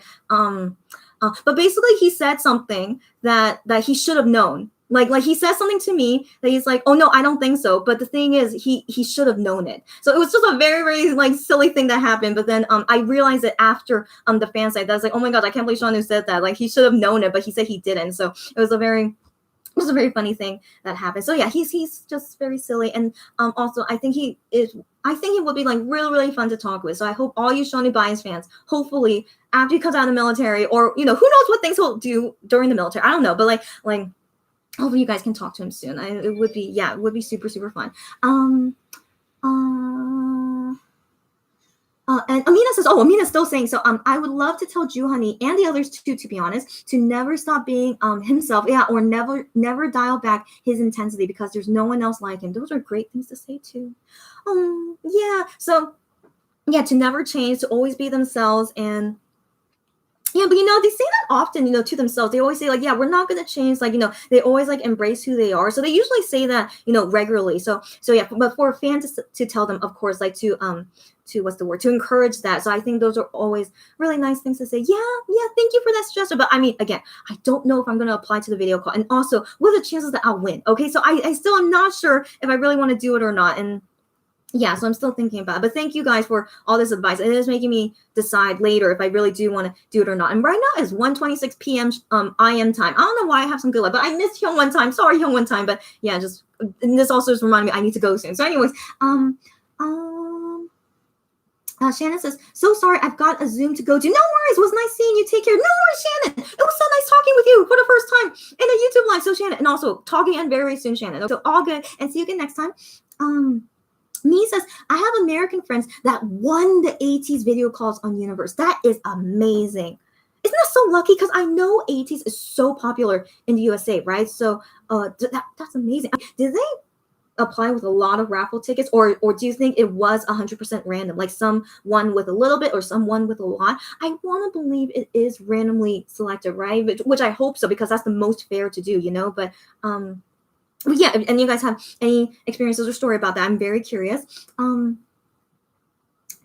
basically he said something that he should have known. Like he said something to me that he's like, oh no, I don't think so. But the thing is, he should have known it. So it was just a very, very like silly thing that happened. But then I realized it after the fan site. That was like, oh my god, I can't believe Shanu said that. Like he should have known it, but he said he didn't. So it was a very funny thing that happened. So yeah, he's just very silly. And also I think he would be like really, really fun to talk with. So I hope all you Shanu Bias fans, hopefully after he comes out of the military, or who knows what things he'll do during the military. I don't know, but like hopefully you guys can talk to him soon. It would be super, super fun. And Amina's still saying, so I would love to tell Juhani and the others too, to be honest, to never stop being himself, or never dial back his intensity because there's no one else like him. Those are great things to say too. Yeah. So yeah, to never change, to always be themselves. And yeah, but they say that often, to themselves. They always say like, yeah, we're not going to change. Like, they always like embrace who they are. So they usually say that, regularly. So yeah, but for a fan to tell them, of course, like to encourage that. So I think those are always really nice things to say. Yeah, thank you for that suggestion. But I mean, again, I don't know if I'm going to apply to the video call. And also, what are the chances that I'll win? Okay, so I still am not sure if I really want to do it or not. And yeah, so I'm still thinking about it. But thank you guys for all this advice. It is making me decide later if I really do want to do it or not. And right now it's 1:26 p.m. IM time. I don't know why I have some good luck, but I missed Hyung one time. Sorry, Hyung one time. But yeah, and this also just reminded me I need to go soon. So anyways, Shannon says, so sorry, I've got a Zoom to go to. No worries, it was nice seeing you. Take care. No worries, Shannon. It was so nice talking with you for the first time in a YouTube live. So Shannon, and also talking and very soon, Shannon. So all good, and see you again next time. Me says, I have American friends that won the ATEEZ video calls on Universe. That is amazing. Isn't that so lucky? Because I know ATEEZ is so popular in the USA, right? So that's amazing. Did they apply with a lot of raffle tickets, or do you think it was 100% random? Like some won with a little bit or some won with a lot? I want to believe it is randomly selected, right? Which I hope so, because that's the most fair to do, But yeah, and you guys have any experiences or story about that? I'm very curious.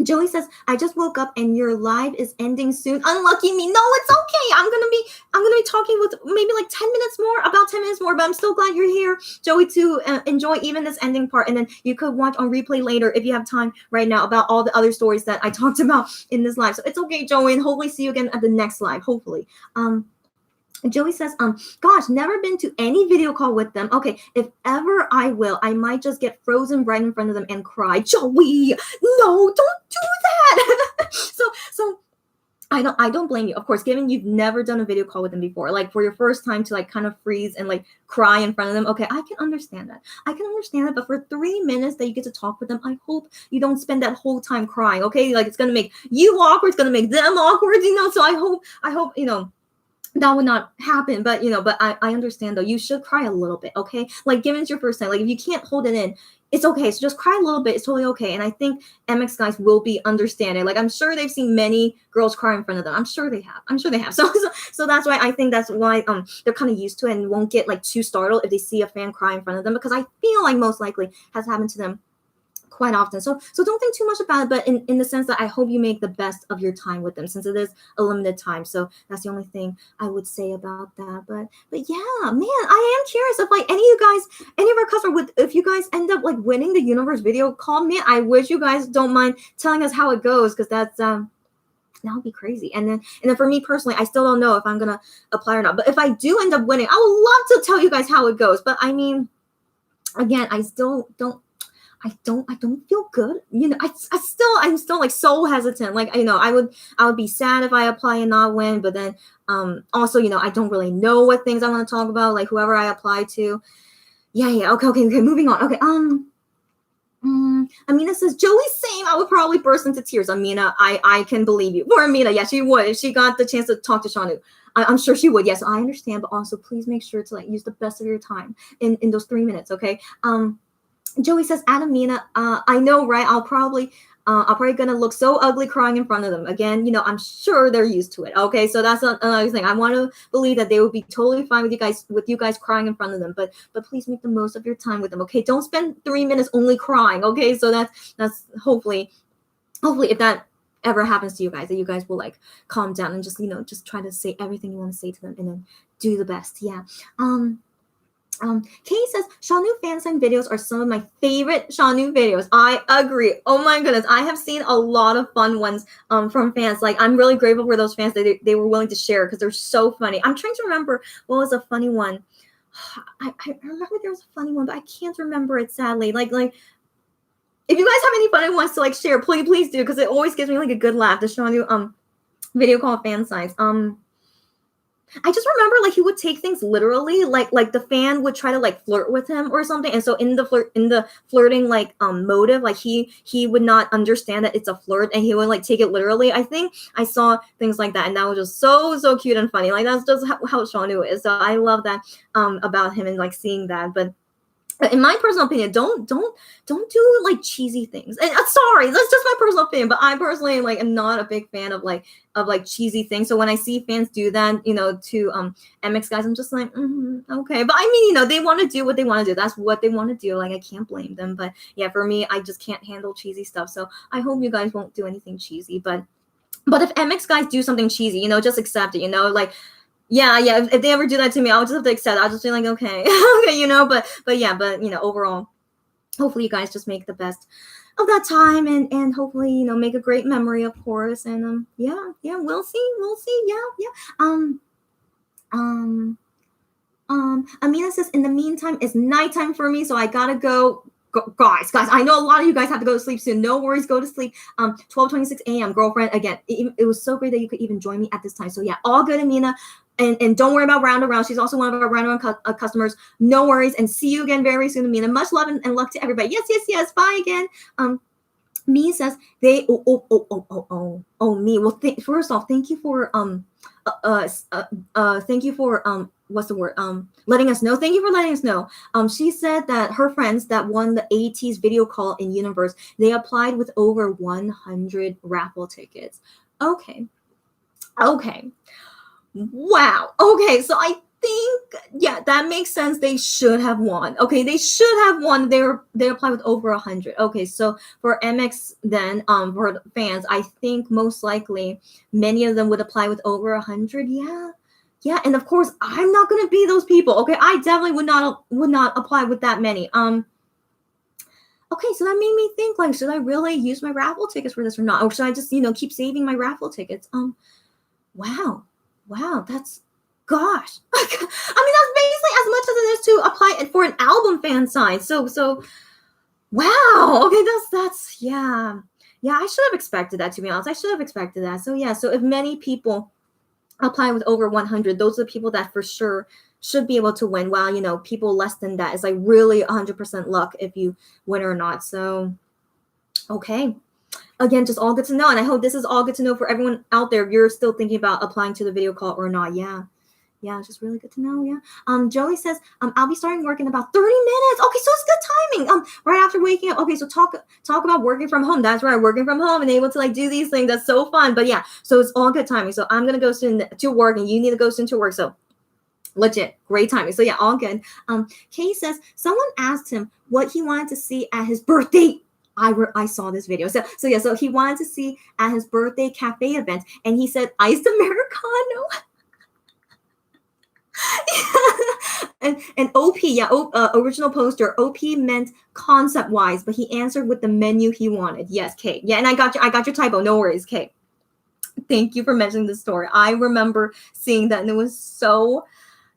Joey says, I just woke up and your live is ending soon. Unlucky me. No, it's okay. I'm gonna be talking with maybe like 10 minutes more, about 10 minutes more, but I'm so glad you're here, Joey, to enjoy even this ending part. And then you could watch on replay later if you have time right now about all the other stories that I talked about in this live. So it's okay, Joey, and hopefully see you again at the next live, hopefully. Joey says, gosh, never been to any video call with them. Okay, if ever I will, I might just get frozen right in front of them and cry. Joey, no, don't do that. So I don't blame you. Of course, given you've never done a video call with them before, like for your first time to like kind of freeze and like cry in front of them. Okay, I can understand that. I can understand that. But for 3 minutes that you get to talk with them, I hope you don't spend that whole time crying. Okay, like it's gonna make you awkward. It's gonna make them awkward. So I hope that would not happen. But but I understand though. You should cry a little bit. Okay, like given it's your first time, like if you can't hold it in, it's okay. So just cry a little bit. It's totally okay. And I think MX guys will be understanding. Like I'm sure they've seen many girls cry in front of them. I'm sure they have. So that's why I think that's why they're kind of used to it and won't get like too startled if they see a fan cry in front of them, because I feel like most likely has happened to them quite often. So don't think too much about it, but in the sense that I hope you make the best of your time with them, since it is a limited time. So that's the only thing I would say about that. But yeah, man, I am curious if like any of our customers if you guys end up like winning the universe video call, man, I wish you guys don't mind telling us how it goes, because that would be crazy. And then for me personally, I still don't know if I'm gonna apply or not. But if I do end up winning, I would love to tell you guys how it goes. But I mean, again, I still don't. I don't feel good. I'm still like so hesitant. Like, I would be sad if I apply and not win. But then, also, I don't really know what things I want to talk about. Like whoever I apply to. Yeah. Okay. Moving on. Okay. Amina says, Joey, same. I would probably burst into tears. Amina, I can believe you. For Amina, yeah, she would. If she got the chance to talk to Shanu, I'm sure she would. Yes, I understand. But also, please make sure to like use the best of your time in those 3 minutes. Okay. Joey says, Adamina, I know, right? I'll probably gonna look so ugly crying in front of them. Again, I'm sure they're used to it. Okay, so that's another thing. I want to believe that they would be totally fine with you guys crying in front of them. But please make the most of your time with them. Okay, don't spend 3 minutes only crying. Okay, so that's hopefully if that ever happens to you guys, that you guys will like calm down and just try to say everything you want to say to them and then do the best. Yeah. Katie says, Shanu fan sign videos are some of my favorite Shanu videos. I agree. Oh my goodness. I have seen a lot of fun ones from fans. Like, I'm really grateful for those fans that they were willing to share, because they're so funny. I'm trying to remember what was a funny one. I remember there was a funny one, but I can't remember it, sadly. Like if you guys have any funny ones to like share, please do, because it always gives me like a good laugh. The Shanu video call fan signs. I just remember like he would take things literally, like the fan would try to like flirt with him or something, and so in the flirting like motive, like he would not understand that it's a flirt, and he would like take it literally. I think I saw things like that, and that was just so cute and funny. Like that's just how Shanu is. So I love that about him and like seeing that. But in my personal opinion, don't do like cheesy things. And sorry, that's just my personal opinion, but I personally like am not a big fan of like cheesy things. So when I see fans do that, to MX guys, I'm just like, okay. But I mean, they want to do what they want to do. That's what they want to do. Like I can't blame them. But yeah, for me, I just can't handle cheesy stuff. So I hope you guys won't do anything cheesy. But if MX guys do something cheesy, just accept it. Like. Yeah. If they ever do that to me, I'll just have to accept it. I'll just be like, okay, okay, but overall, hopefully you guys just make the best of that time and hopefully, make a great memory, of course. And yeah, we'll see. Yeah. Amina says, in the meantime, it's nighttime for me, so I gotta go. Guys, I know a lot of you guys have to go to sleep soon. No worries, go to sleep. 12:26 a.m. girlfriend. Again, it was so great that you could even join me at this time. So yeah, all good, Amina. And don't worry about Roundaround. She's also one of our Roundaround customers. No worries. And see you again very soon, Amina. Much love and luck to everybody. Yes. Bye again. Me says me. Well, first off, thank you for thank you for what's the word? Letting us know. Thank you for letting us know. She said that her friends that won the AT's video call in Universe, they applied with over 100 raffle tickets. Okay. Wow. Okay, so I think that makes sense. They should have won. Okay, they should have won. They applied with over 100. Okay, so for MX then, for the fans, I think most likely many of them would apply with over 100. Yeah, and of course I'm not gonna be those people. Okay, I definitely would not apply with that many. Okay, so that made me think, like, should I really use my raffle tickets for this or not, or should I just keep saving my raffle tickets? Wow, that's, gosh. I mean, that's basically as much as it is to apply it for an album fan sign. So, wow. Okay, that's, yeah. Yeah, I should have expected that, to be honest. I should have expected that. So yeah, so if many people apply with over 100, those are the people that for sure should be able to win. While, people less than that is like really 100% luck if you win or not. So, okay. Again, just all good to know. And I hope this is all good to know for everyone out there if you're still thinking about applying to the video call or not. Yeah. Yeah, it's just really good to know. Yeah. Joey says, I'll be starting work in about 30 minutes. Okay, so it's good timing. Right after waking up. Okay, so talk about working from home. That's right, working from home and able to like do these things. That's so fun. But yeah, so it's all good timing. So I'm gonna go soon to work, and you need to go soon to work. So legit, great timing. So yeah, all good. Kay says someone asked him what he wanted to see at his birthday. I saw this video. So yeah, so he wanted to see at his birthday cafe event, and he said iced Americano. and OP, yeah, original poster. OP meant concept wise, but he answered with the menu he wanted. Yes, Kate. Yeah, and I got your typo. No worries, Kate. Thank you for mentioning the story. I remember seeing that, and it was so.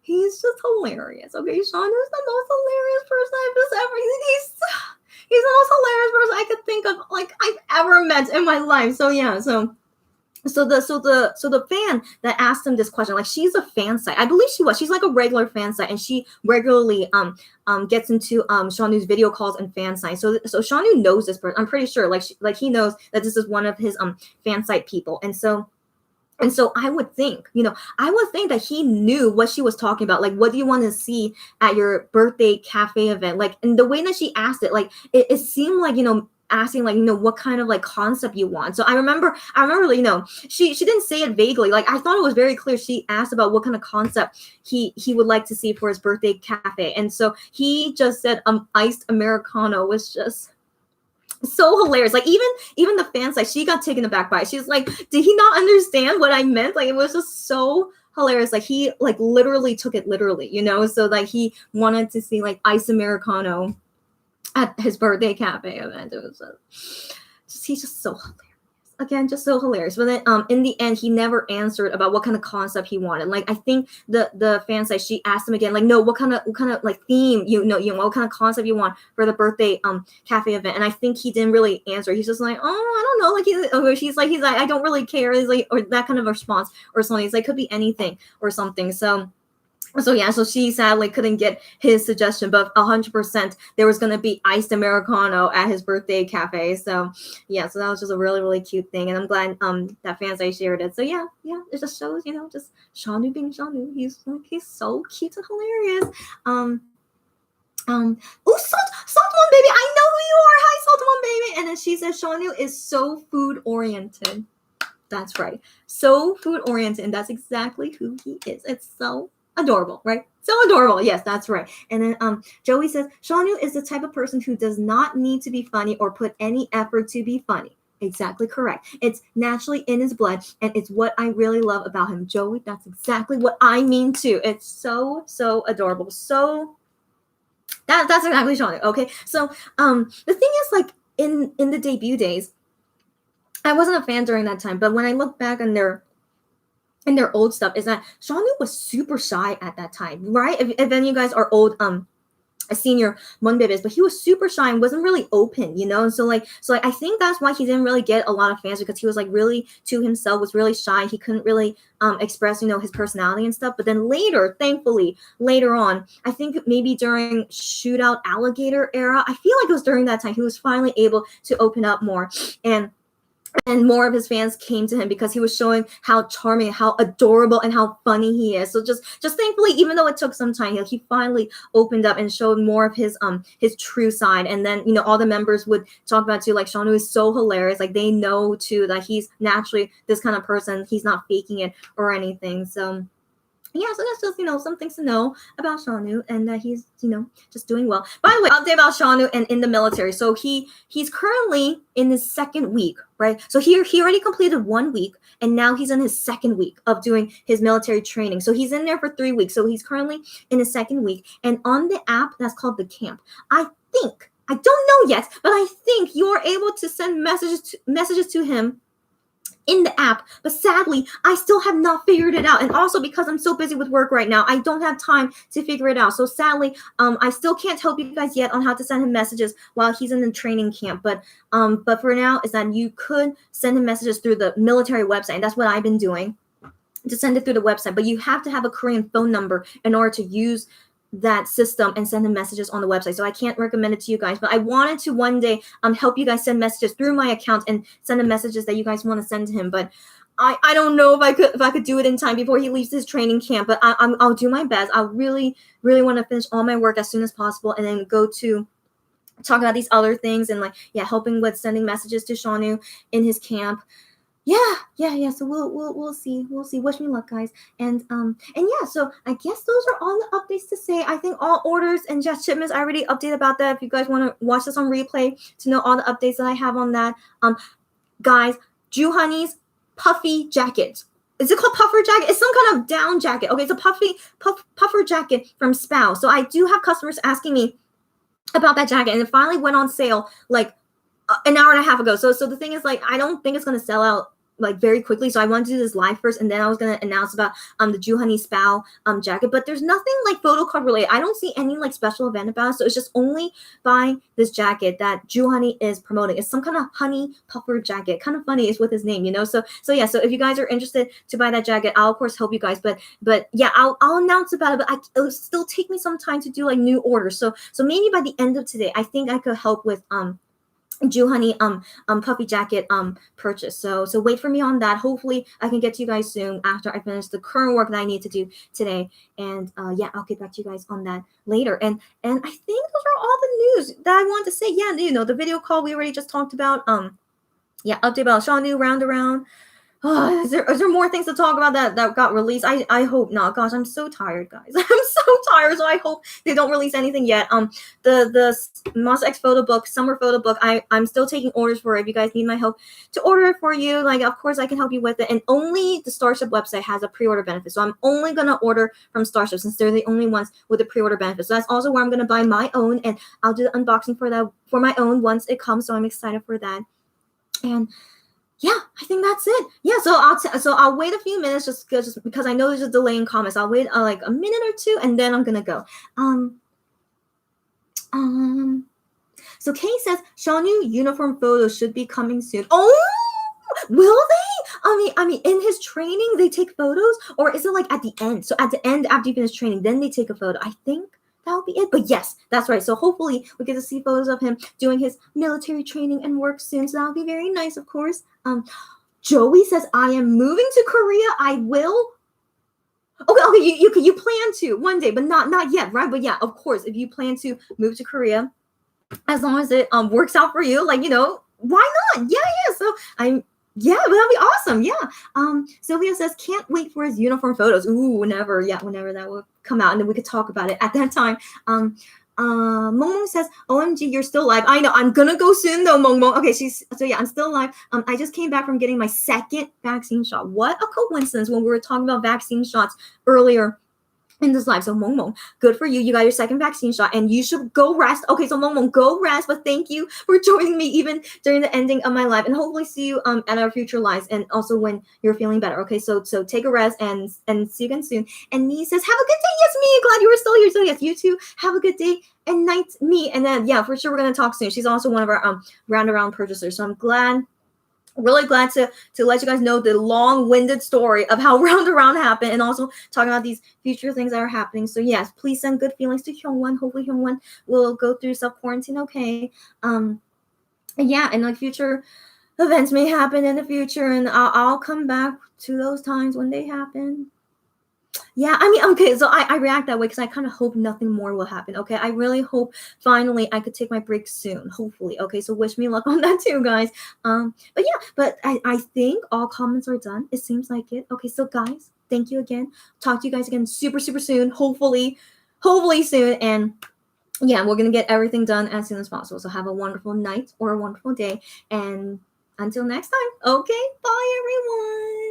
He's just hilarious. Okay, Sean is the most hilarious person I've just ever. He's the most hilarious person I could think of, like I've ever met in my life. So yeah, so the fan that asked him this question, like she's a fan site. I believe she's like a regular fan site, and she regularly gets into Shawnu's video calls and fan sites. So Shawnu knows this person. I'm pretty sure, like he knows that this is one of his fan site people, and so I would think, that he knew what she was talking about. Like, what do you want to see at your birthday cafe event? Like, and the way that she asked it, like, it seemed like, asking like, what kind of like concept you want. So I remember, she didn't say it vaguely. Like, I thought it was very clear. She asked about what kind of concept he would like to see for his birthday cafe. And so he just said, iced Americano, was just so hilarious. Like even the fans, like she got taken aback by it. She's like, did he not understand what I meant? Like, it was just so hilarious. Like he like literally took it literally, so like he wanted to see like iced Americano at his birthday cafe event. It was he's just so hilarious. Again, just so hilarious. But then in the end, he never answered about what kind of concept he wanted. Like, I think the fan site, she asked him again, like, no, what kind of like theme, what kind of concept you want for the birthday cafe event. And I think he didn't really answer. He's just like, oh, I don't know. Like he's like, I don't really care. He's like, or that kind of response or something. He's like, could be anything or something. So yeah, so she sadly couldn't get his suggestion, but 100% there was going to be iced Americano at his birthday cafe. So yeah, so that was just a really, really cute thing. And I'm glad that fans I shared it. So yeah, it just shows, just Shawnu being Shawnu. He's so cute and hilarious. Saltmon baby, I know who you are. Hi, Saltmon baby. And then she says Shawnu is so food oriented. That's right. So food oriented, and that's exactly who he is. It's so adorable, right? So adorable. Yes, that's right. And then Joey says, Shawnu is the type of person who does not need to be funny or put any effort to be funny. Exactly correct. It's naturally in his blood, and it's what I really love about him. Joey, that's exactly what I mean too. It's so, so adorable. So that's exactly Shawnu. Okay. So the thing is, like in the debut days, I wasn't a fan during that time, but when I look back on their old stuff, is that Shawnu was super shy at that time, right? If any of you guys are old senior Monbebes, but he was super shy and wasn't really open, so I think that's why he didn't really get a lot of fans, because he was like really to himself, was really shy. He couldn't really express his personality and stuff. But then thankfully later on, I think maybe during Shootout Alligator era, I feel like it was during that time he was finally able to open up more, and more of his fans came to him because he was showing how charming, how adorable, and how funny he is. So just thankfully, even though it took some time, he finally opened up and showed more of his true side. And then all the members would talk about too, like, Shawnu is so hilarious. Like, they know too that he's naturally this kind of person. He's not faking it or anything. So yeah, so that's just, some things to know about Shawnu, and that he's, just doing well. By the way, I'll say about Shawnu and in the military. So he's currently in his second week, right? So he already completed 1 week, and now he's in his second week of doing his military training. So he's in there for 3 weeks. So he's currently in his second week. And on the app that's called the camp, I don't know yet, but I think you're able to send messages to him in the app, but sadly I still have not figured it out. And also because I'm so busy with work right now, I don't have time to figure it out. So sadly, I still can't help you guys yet on how to send him messages while he's in the training camp. But for now is that you could send him messages through the military website, and that's what I've been doing, to send it through the website. But you have to have a Korean phone number in order to use that system and send him messages on the website. So I can't recommend it to you guys, but I wanted to one day help you guys send messages through my account and send him messages that you guys want to send to him. But I don't know if I could do it in time before he leaves his training camp. But I'll do my best. I really want to finish all my work as soon as possible, and then go to talk about these other things, and helping with sending messages to Shaunu in his camp. Yeah. So we'll see. Wish me luck, guys. And yeah. So I guess those are all the updates to say. I think all orders and just shipments I already updated about that. If you guys want to watch this on replay to know all the updates that I have on that, guys, Jew Honey's puffy jacket. Is it called puffer jacket? It's some kind of down jacket. Okay, it's a puffer jacket from Spow. So I do have customers asking me about that jacket, and it finally went on sale an hour and a half ago. So the thing is, I don't think it's going to sell out very quickly. So I wanted to do this live first, and then I was going to announce about the Jew Honey Spow jacket. But there's nothing photo card related. I don't see any special event about it. So it's just only buying this jacket that Jew Honey is promoting. It's some kind of honey puffer jacket. Kind of funny is with his name, So yeah. So if you guys are interested to buy that jacket, I'll of course help you guys. But yeah, I'll announce about it. But it'll still take me some time to do new orders. So maybe by the end of today, I think I could help with Jew Honey puffy jacket purchase. So wait for me on that. Hopefully I can get to you guys soon after I finish the current work that I need to do today. And yeah, I'll get back to you guys on that later. And I think those are all the news that I want to say. Yeah, the video call we already just talked about. Yeah, update about Shaunu, Roundaround. Is there more things to talk about that got released? I hope not. Gosh, I'm so tired, guys. I'm so tired. So I hope they don't release anything yet. The Monster X photo book, summer photo book. I'm still taking orders for it. If you guys need my help to order it for you, of course I can help you with it. And only the Starship website has a pre-order benefit. So I'm only gonna order from Starship since they're the only ones with a pre-order benefit. So that's also where I'm gonna buy my own, and I'll do the unboxing for my own once it comes. So I'm excited for that. And yeah, I think that's it. Yeah, so I'll wait a few minutes just because I know there's a delay in comments. I'll wait a minute or two, and then I'm gonna go. So Kay says Shaunu uniform photos should be coming soon. Oh, will they? I mean, in his training they take photos, or is it at the end? So at the end, after you finish training, then they take a photo. I think that'll be it. But yes, that's right. So hopefully we get to see photos of him doing his military training and work soon. So that'll be very nice, of course. Joey says, I am moving to Korea. I will. Okay, you plan to one day, but not yet, right? But yeah, of course, if you plan to move to Korea, as long as it works out for you, why not? Yeah. So yeah, that'll be awesome. Yeah. Sylvia says, can't wait for his uniform photos. Ooh, whenever that will come out, and then we could talk about it at that time. Mong says, OMG, you're still live. I know, I'm gonna go soon though, Mong. Okay, yeah, I'm still alive. I just came back from getting my second vaccine shot. What a coincidence when we were talking about vaccine shots earlier in this live. So Mong, good for you. You got your second vaccine shot, and you should go rest. Okay, so Mong, go rest. But thank you for joining me even during the ending of my live, and hopefully see you at our future lives, and also when you're feeling better. Okay, so take a rest, and see you again soon. And Me says, have a good day. Yes, Me, glad you were still here. So yes, you too. Have a good day and night, Me. And then yeah, for sure we're gonna talk soon. She's also one of our Roundaround purchasers. So I'm really glad to let you guys know the long-winded story of how Roundaround happened, and also talking about these future things that are happening. So yes, please send good feelings to Hyungwon. Hopefully Hyungwon will go through self-quarantine okay. Yeah, and future events may happen in the future, and I'll come back to those times when they happen. Yeah, I mean, okay, so I react that way because I kind of hope nothing more will happen, okay? I really hope finally I could take my break soon, hopefully, okay? So wish me luck on that too, guys. But yeah, but I think all comments are done. It seems like it. Okay, so guys, thank you again. Talk to you guys again super soon, hopefully soon. And yeah, we're going to get everything done as soon as possible. So have a wonderful night or a wonderful day. And until next time, okay? Bye, everyone.